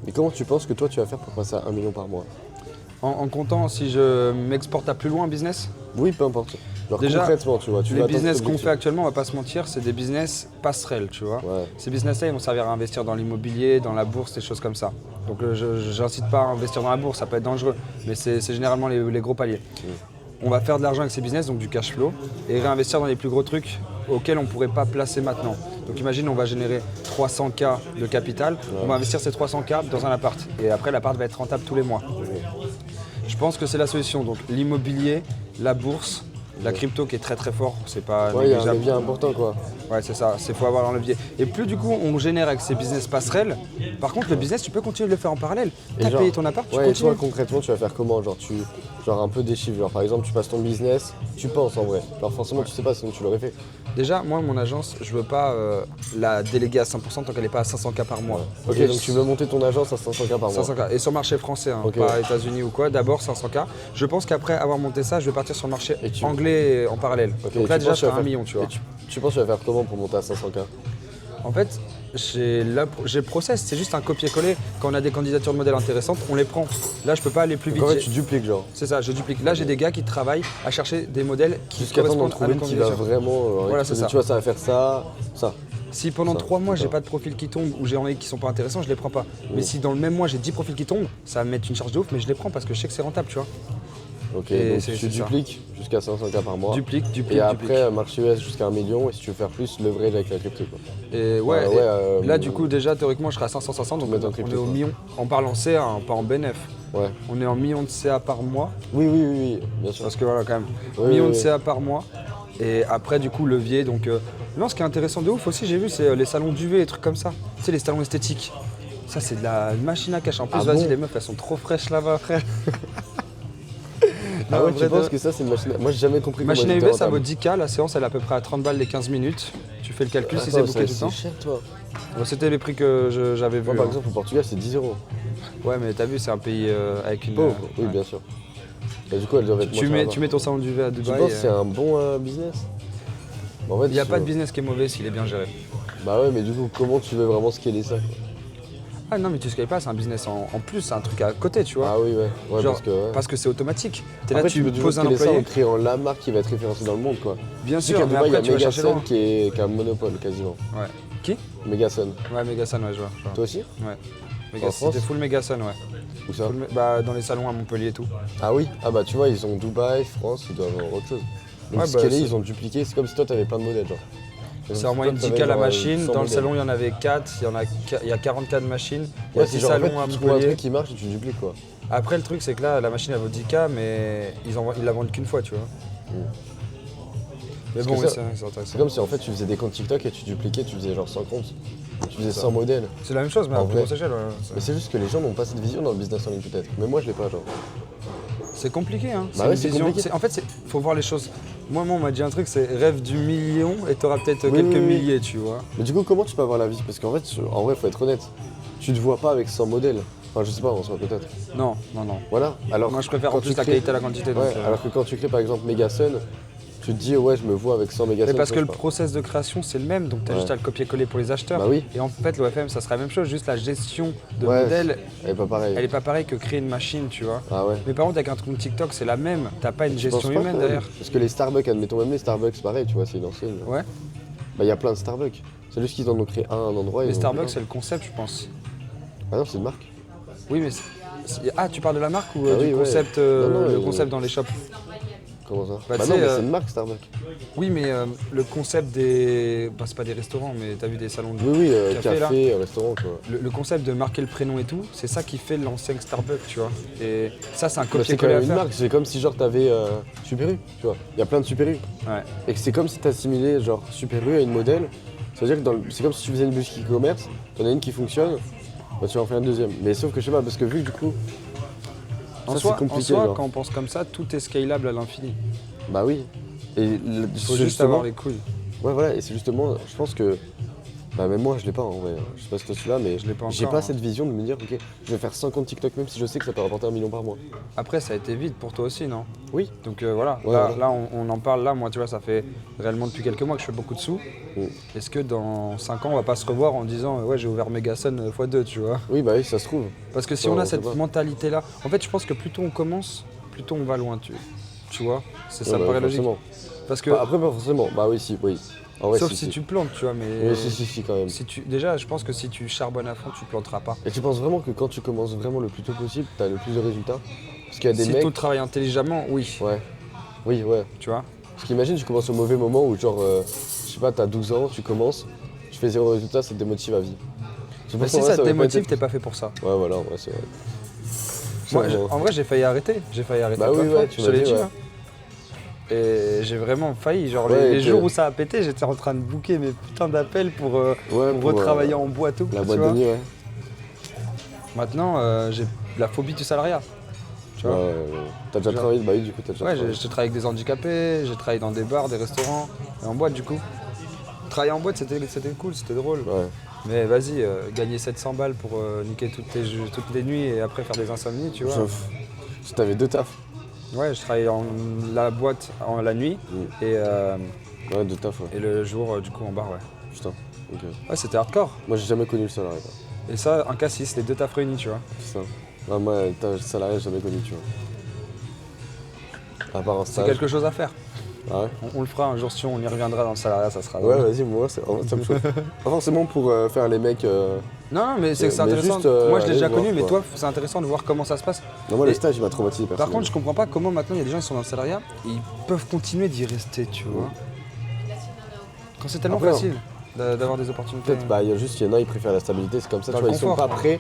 mais comment tu penses que toi tu vas faire pour passer à 1 million par mois? En comptant si je m'exporte à plus loin en business, Oui, peu importe. Genre Déjà, concrètement, tu vois. Tu les vas atteindre business cet qu'on fait objectif. actuellement, on va pas se mentir, c'est des business passerelles, tu vois. Ouais. Ces business-là, ils vont servir à investir dans l'immobilier, dans la bourse, des choses comme ça. Donc j'incite pas à investir dans la bourse, ça peut être dangereux, mais c'est généralement les gros paliers. On va faire de l'argent avec ces business, donc du cash flow, et réinvestir dans les plus gros trucs auxquels on ne pourrait pas placer maintenant. Donc imagine, on va générer 300K de capital, on va investir ces 300K dans un appart, et après l'appart va être rentable tous les mois. Je pense que c'est la solution, donc l'immobilier, la bourse, la crypto qui est très très fort, c'est pas Ouais, il y a un négligeable. levier important, quoi. Ouais, c'est ça, il faut avoir un levier. Et plus du coup on génère avec ces business passerelles, par contre le business tu peux continuer de le faire en parallèle. Et T'as genre- payé ton appart, tu Ouais, et continues. toi, concrètement, tu vas faire comment? Genre un peu des chiffres. Genre par exemple, tu passes ton business, tu penses en vrai. Alors forcément, tu sais pas, sinon tu l'aurais fait. Déjà, moi mon agence, je veux pas la déléguer à 100% tant qu'elle n'est pas à 500K par mois. Ok, donc tu veux monter ton agence à 500K par mois. 500K. Et sur le marché français, hein, Ok. pas États-Unis ou quoi, d'abord 500K. Je pense qu'après avoir monté ça, je vais partir sur le marché Et tu- anglais en parallèle. Ok, Donc et là tu déjà penses je que fais tu vas 1 million, tu vois. Et tu penses que tu vas faire comment pour monter à 500K? En fait, j'ai le process, c'est juste un copier-coller. Quand on a des candidatures de modèles intéressantes, on les prend. Là, je peux pas aller plus vite. Donc en fait, J'ai- tu dupliques genre. C'est ça, je duplique. Là, j'ai des gars qui travaillent à chercher des modèles qui Jusqu'à temps d'en correspondent à trouver mes une qui va candidatures. vraiment. Voilà, qui te c'est dit, ça. Tu vois, ça va faire ça, ça. Si pendant Ça, 3 mois, j'ai d'accord. pas de profil qui tombe ou j'en ai qui sont pas intéressants, je les prends pas. Mais si dans le même mois, j'ai 10 profils qui tombent, ça va me mettre une charge de ouf, mais je les prends parce que je sais que c'est rentable, tu vois. Ok, Et donc c'est tu ça. dupliques jusqu'à 500K par mois. Duplique. Et après, marché US jusqu'à 1 million. Et si tu veux faire plus, leverage avec la crypto, quoi. Et Ouais, et là, du coup, déjà, théoriquement, je serai à 500, donc mettre en on crypto, est au quoi. million. En parlant CA, hein, pas en bénéf. Ouais. On est en million de CA par mois. Oui, bien sûr. Parce que voilà, quand même, Oui, million oui, de oui. CA par mois. Et après, du coup, levier. Donc, non, ce qui est intéressant de ouf aussi, j'ai vu, c'est les salons d'UV, les trucs comme ça. Tu sais, les salons esthétiques. Ça, c'est de la machine à cash. En plus, Ah vas-y, bon les meufs, elles sont trop fraîches là-bas, frère. Ah Non, ouais, en tu vrai, penses que ça, c'est une machine à... Moi, j'ai jamais compris comment Machine à elle UV, était ça vaut rentable. 10K. La séance, elle est à peu près à 30 balles les 15 minutes. Tu fais le calcul si c'est Attends, booké tout le temps. c'est cher, toi. Ouais, c'était les prix que j'avais Moi, vus. par hein. exemple, au Portugal, c'est 10 euros. Ouais, mais t'as vu, c'est un pays avec une. Pauvre, oui, ouais. bien sûr. Et du coup, elles doivent être Tu moins mets, chères tu mets ton salon d'UV à là-bas. Tu Dubaï. penses que c'est un bon business? Bah, en fait, Il n'y a tu- pas de business qui est mauvais s'il est bien géré. Bah ouais, mais du coup, comment tu veux vraiment scaler ça, quoi? Ah non, mais tu ne pas, c'est un business en plus, c'est un truc à côté, tu vois. Ah oui, ouais. Ouais, Genre, parce que... c'est automatique. T'es Après, là, tu peux toujours poses un scaler ça en employé. créant la marque qui va être référencée dans le monde, quoi. Bien Tu sais sûr, qu'à mais Dubaï, il y après a tu vas chercher Megasun loin. qui a un monopole, quasiment. Ouais. Qui Megasun. Ouais, Megasun, ouais, je vois. Toi aussi? Ouais. En France C'était full Megasun, ouais. Où ça? Bah, dans les salons à Montpellier et tout. Ah oui? Ah bah tu vois, ils ont Dubaï, France, ils doivent avoir autre chose. Donc Ouais, bah, scaler, c'est- ils ont dupliqué, c'est comme si toi t'avais plein de modèles, genre. C'est en moyenne 10K la machine. Dans le salon, il y en avait 4. Il y a 40K de machines. Il y a Ouais, 10 c'est genre en fait, salons à tu trouves un Montpellier. truc qui marche et tu dupliques, quoi. Après, le truc, c'est que là, la machine, elle vaut 10K, mais ils la vendent qu'une fois, tu vois. Mais Parce bon, que ouais, ça- c'est intéressant. C'est comme si en fait tu faisais des comptes TikTok et tu dupliquais, tu faisais genre 100 comptes. Tu faisais 100 modèles. C'est la même chose, mais En à plus vrai. grosse échelle. Ouais. Mais c'est juste que les gens n'ont pas cette vision dans le business en ligne peut-être. Mais moi je l'ai pas, genre. C'est compliqué, hein. Bah ouais, c'est compliqué. En fait, faut voir les choses Moi, on m'a dit un truc, c'est rêve du million et t'auras peut-être Oui, quelques oui, oui. milliers, tu vois. Mais du coup, comment tu peux avoir la vie? Parce qu'en fait, en vrai, faut être honnête. Tu te vois pas avec 100 modèles. Enfin, je sais pas, en soi, peut-être. Non. Voilà. Alors, Moi, je préfère quand en plus tu la crées- qualité à la quantité. Donc, Ouais, alors que quand tu crées par exemple Megasun, tu te dis ouais, je me vois avec 100 mais Megasun. parce tu que vois, le je sais process de création, c'est le même, donc t'as Ouais. juste à le copier-coller pour les acheteurs. Bah oui. Et en fait, l'OFM, ça sera la même chose, juste la gestion de Ouais, modèle, pas. Elle est pas pareille. elle est pas pareille que créer une machine, tu vois. Ah ouais. Mais par contre, avec un truc TikTok, c'est la même. T'as pas une Tu penses gestion pas, humaine quand même derrière. Parce que les Starbucks, admettons même les Starbucks, c'est pareil, tu vois, c'est une enseigne. Ouais. Bah, il y a plein de Starbucks. C'est juste qu'ils en ont créé un endroit. Mais ils en ont Starbucks, fait c'est le concept, je pense. un. Ah non, c'est une marque. Oui, mais ah, tu parles de la marque ou Ah du oui, ouais. concept, Non, le non, concept dans les shops? Comment ça Bah, Bah, tu non, sais, mais c'est une marque Starbucks. Oui, mais le concept des. Bah, c'est pas des restaurants, mais t'as vu des salons de. Oui, Café, café, restaurant, quoi. Le concept de marquer le prénom et tout, c'est ça qui fait l'enseigne Starbucks, tu vois. Et ça, c'est un Bah, c'est quand copier-coller à même une faire. marque, c'est comme si genre t'avais Super U, tu vois. Il y a plein de Super U. Ouais. Et que c'est comme si t'assimilais genre Super U à une modèle. Ça veut dire que c'est comme si tu faisais une boutique e-commerce, t'en as une qui fonctionne, bah tu en fais un deuxième. Mais sauf que je sais pas, parce que vu que du coup, En ça soi, c'est compliqué. en soi, genre. quand on pense comme ça, tout est scalable à l'infini. Bah oui. Et Il faut juste avoir les couilles. Ouais voilà, et c'est justement, je pense que. Bah même moi je l'ai pas en vrai. Je sais pas si toi tu l'as, mais Je l'ai pas j'ai encore, pas hein. cette vision de me dire ok, je vais faire 50 TikTok même si je sais que ça peut rapporter 1 million par mois. Après, ça a été vite pour toi aussi, non? Oui. Donc voilà, Ouais, là, voilà. là, on en parle, là, moi, tu vois, ça fait réellement depuis quelques mois que je fais beaucoup de sous. Mm. Est-ce que dans 5 ans, on va pas se revoir en disant, ouais, j'ai ouvert Megasun x2, tu vois? Oui bah oui, ça se trouve. Parce que si Ça, on on a sait cette pas. mentalité-là, en fait, je pense que plus tôt on commence, plus tôt on va loin, tu vois? Ça Ouais, me bah, paraît logique. forcément. Parce que, Bah, après pas forcément, bah oui si, oui. En vrai, sauf si tu plantes, tu vois, mais Oui, si, quand même. déjà, je pense que si tu charbonnes à fond, tu planteras pas. Et tu penses vraiment que quand tu commences vraiment le plus tôt possible, t'as le plus de résultats? Parce qu'il y a des Si mecs. tout travaille intelligemment, oui, Ouais. Oui, ouais. tu vois. Parce qu'imagine, tu commences au mauvais moment où, genre, je sais pas, t'as 12 ans, tu commences, tu fais 0 résultat, ça te démotive à vie. Je Mais pense si qu'en vrai, ça te aurait pas démotive, été- t'es pas fait pour ça. Ouais, voilà, ouais, c'est vrai. Moi, Vraiment. en vrai, j'ai failli arrêter. Bah plein oui, de fois, ouais, tu je te m'as l'ai dit, dit, ouais. hein. Et j'ai vraiment failli. Genre, Ouais, les et jours que- où ça a pété, j'étais en train de booker mes putains d'appels pour Ouais, pour retravailler en boîte tout. la tu boîte vois. de nuit, ouais. Maintenant, j'ai la phobie du salariat. Tu vois. Ouais. T'as déjà Genre- travaillé, bah oui, du coup, t'as déjà Ouais, travaillé. j'ai travaillé avec des handicapés, j'ai travaillé dans des bars, des restaurants, et en boîte du coup. Travailler en boîte, c'était cool, c'était drôle. Ouais. Mais vas-y, gagner 700 balles pour niquer toutes les nuits et après faire des insomnies, tu vois. Sauf. Si t'avais 2 tafs. Ouais, je travaillais en la boîte la nuit Mm. et, Ouais, 2 tafs, ouais. et le jour du coup en bar, ouais. Putain. Ok. Ouais, c'était hardcore. Moi, j'ai jamais connu le salarié, quoi. Et ça, un K6, les deux tafs réunis, tu vois. Putain. Ouais, moi, le salarié, j'ai jamais connu, tu vois. À part un C'est stage. quelque chose à faire. Ah ouais? On le fera un jour si on y reviendra dans le salariat, ça sera Ouais, drôle. vas-y, moi, en vrai, ça me chauffe. Pas forcément pour faire les mecs. Non, mais c'est Mais intéressant. juste, Moi, je l'ai aller déjà voir, connu, mais quoi. toi, c'est intéressant de voir comment ça se passe. Non, moi, le Et- stage, il m'a traumatisé, Par personnellement. contre, je comprends pas comment maintenant il y a des gens qui sont dans le salariat et ils peuvent continuer d'y rester, tu vois. Quand c'est tellement Après, facile d'avoir des opportunités. Peut-être, bah, il y en a, ils préfèrent la stabilité, c'est comme ça, Dans tu vois, le ils sont confort. pas prêts.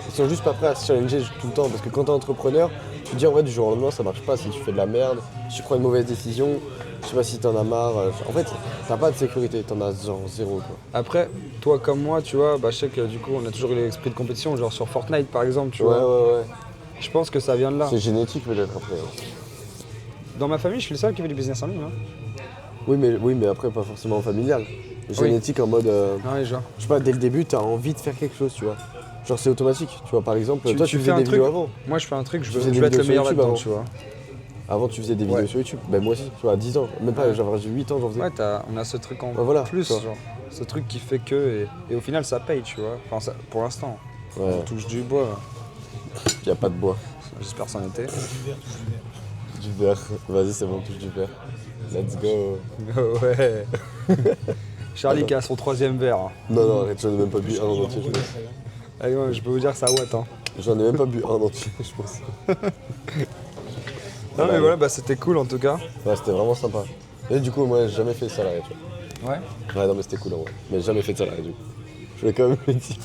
Ils sont juste pas prêts à se challenger tout le temps. Parce que quand t'es entrepreneur, tu te dis en vrai, du jour au lendemain, ça marche pas. Si tu fais de la merde, si tu prends une mauvaise décision, je sais pas si t'en as marre. En fait, t'as pas de sécurité, t'en as genre zéro, quoi. Après, toi comme moi, tu vois, bah, je sais que du coup, on a toujours eu l'esprit de compétition, genre sur Fortnite par exemple, tu vois. Ouais. Je pense que ça vient de là. C'est génétique, peut-être, après. Hein. Dans ma famille, je suis le seul qui fait du business en ligne. Hein. Oui, mais après, pas forcément familial. Génétique en mode. Ah ouais, genre. Je sais pas, dès le début, t'as envie de faire quelque chose, tu vois. Genre, c'est automatique. Tu vois, par exemple, toi, tu fais faisais un des truc, vidéos avant. Moi, je fais un truc, je Tu faisais veux des être le vidéos sur meilleur YouTube là-dedans, avant. tu vois. Avant, tu faisais des vidéos Ouais. sur YouTube. Ben, moi aussi, tu vois, à 10 ans. Même pas, genre, j'ai 8 ans, j'en faisais. Ouais, on a ce truc en Ouais, voilà, plus, tu vois. genre. Ce truc qui fait que. Et au final, ça paye, tu vois. Enfin, pour l'instant. Ouais. On touche du bois. Y a pas de bois. J'espère que c'en était. Du verre. Vas-y, c'est bon, touche du verre. Let's go. Ouais. Charlie qui a son 3e verre. Non, arrête, j'en ai même pas bu un en entier, je pense. Allez, ouais, je peux vous dire que ça watt. Hein. J'en ai même pas bu un en entier, je pense. Non, mais voilà, bah, c'était cool en tout cas. Ouais, c'était vraiment sympa. Et du coup, moi, j'ai jamais fait de salarié, tu vois. Ouais. Ouais, non, mais c'était cool en vrai. Mais j'ai jamais fait de salarié, du coup. Je voulais quand même le dire.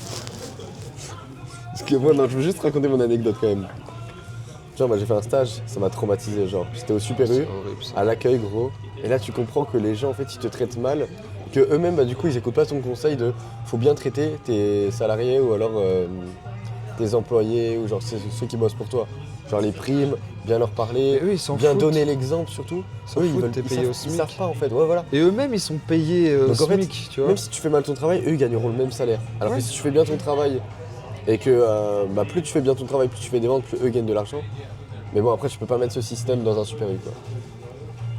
Parce que moi, non, je veux juste raconter mon anecdote quand même. Genre, moi, j'ai fait un stage, ça m'a traumatisé. Genre, j'étais au Super U, horrible ça. à l'accueil, gros. Et là, tu comprends que les gens, en fait, ils te traitent mal. Que eux-mêmes, bah, du coup, ils écoutent pas ton conseil de faut bien traiter tes salariés ou alors tes employés ou genre ceux qui bossent pour toi. genre les primes, bien leur parler, Mais eux, ils s'en bien foutent. donner l'exemple surtout. s'en Eux, foutent, t'es payé au ils SMIC. savent pas en fait, ouais voilà. Et eux-mêmes, ils sont payés au Donc en fait, SMIC, tu vois. même si tu fais mal ton travail, eux ils gagneront le même salaire. Alors Ouais. que si tu fais bien ton travail et que plus tu fais bien ton travail, plus tu fais des ventes, plus eux gagnent de l'argent. Mais bon après tu peux pas mettre ce système dans un Super U quoi.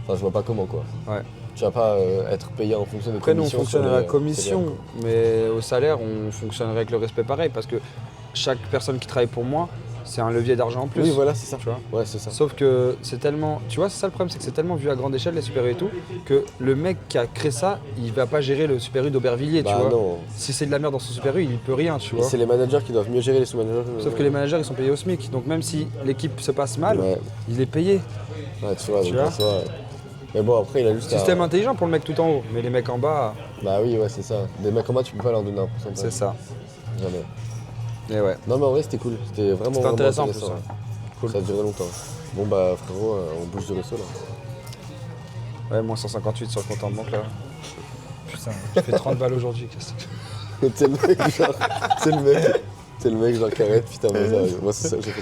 Enfin je vois pas comment quoi. Ouais. Tu vas pas être payé en fonction des Après, nous, on commissions. fonctionne sur à la les- commission, mais au salaire, on fonctionnerait avec le respect pareil, parce que chaque personne qui travaille pour moi, c'est un levier d'argent en plus. Oui voilà c'est ça. Tu vois. Ouais c'est ça. Sauf que c'est tellement. Tu vois, c'est ça le problème, c'est que c'est tellement vu à grande échelle, les Super U et tout, que le mec qui a créé ça, il va pas gérer le Super U d'Aubervilliers, tu Bah vois. non. Si c'est de la merde dans son Super U, il peut rien, tu Et vois. c'est les managers qui doivent mieux gérer les sous-managers. Sauf que les managers, ils sont payés au SMIC. Donc même si l'équipe se passe mal, Ouais, il est payé. ouais tu vois, Tu donc vois en soi, mais bon après il a juste à- Système intelligent pour le mec tout en haut, mais les mecs en bas, Bah oui ouais c'est ça. Des mecs comme moi tu peux pas leur donner un pourcentage. c'est ça. Jamais. Et ouais. Non mais en vrai c'était cool. C'était vraiment, C'était vraiment intéressant en plus. ouais. Ouais. Cool. Ça a duré longtemps. Bon bah frérot, on bouge du réseau là. Ouais, moins 158 sur le compte en banque là. Putain, j'ai fait 30 balles aujourd'hui. qu'est-ce que- T'es le mec genre. C'est le mec genre qui arrête, putain, moi, ça, moi c'est ça, j'ai fait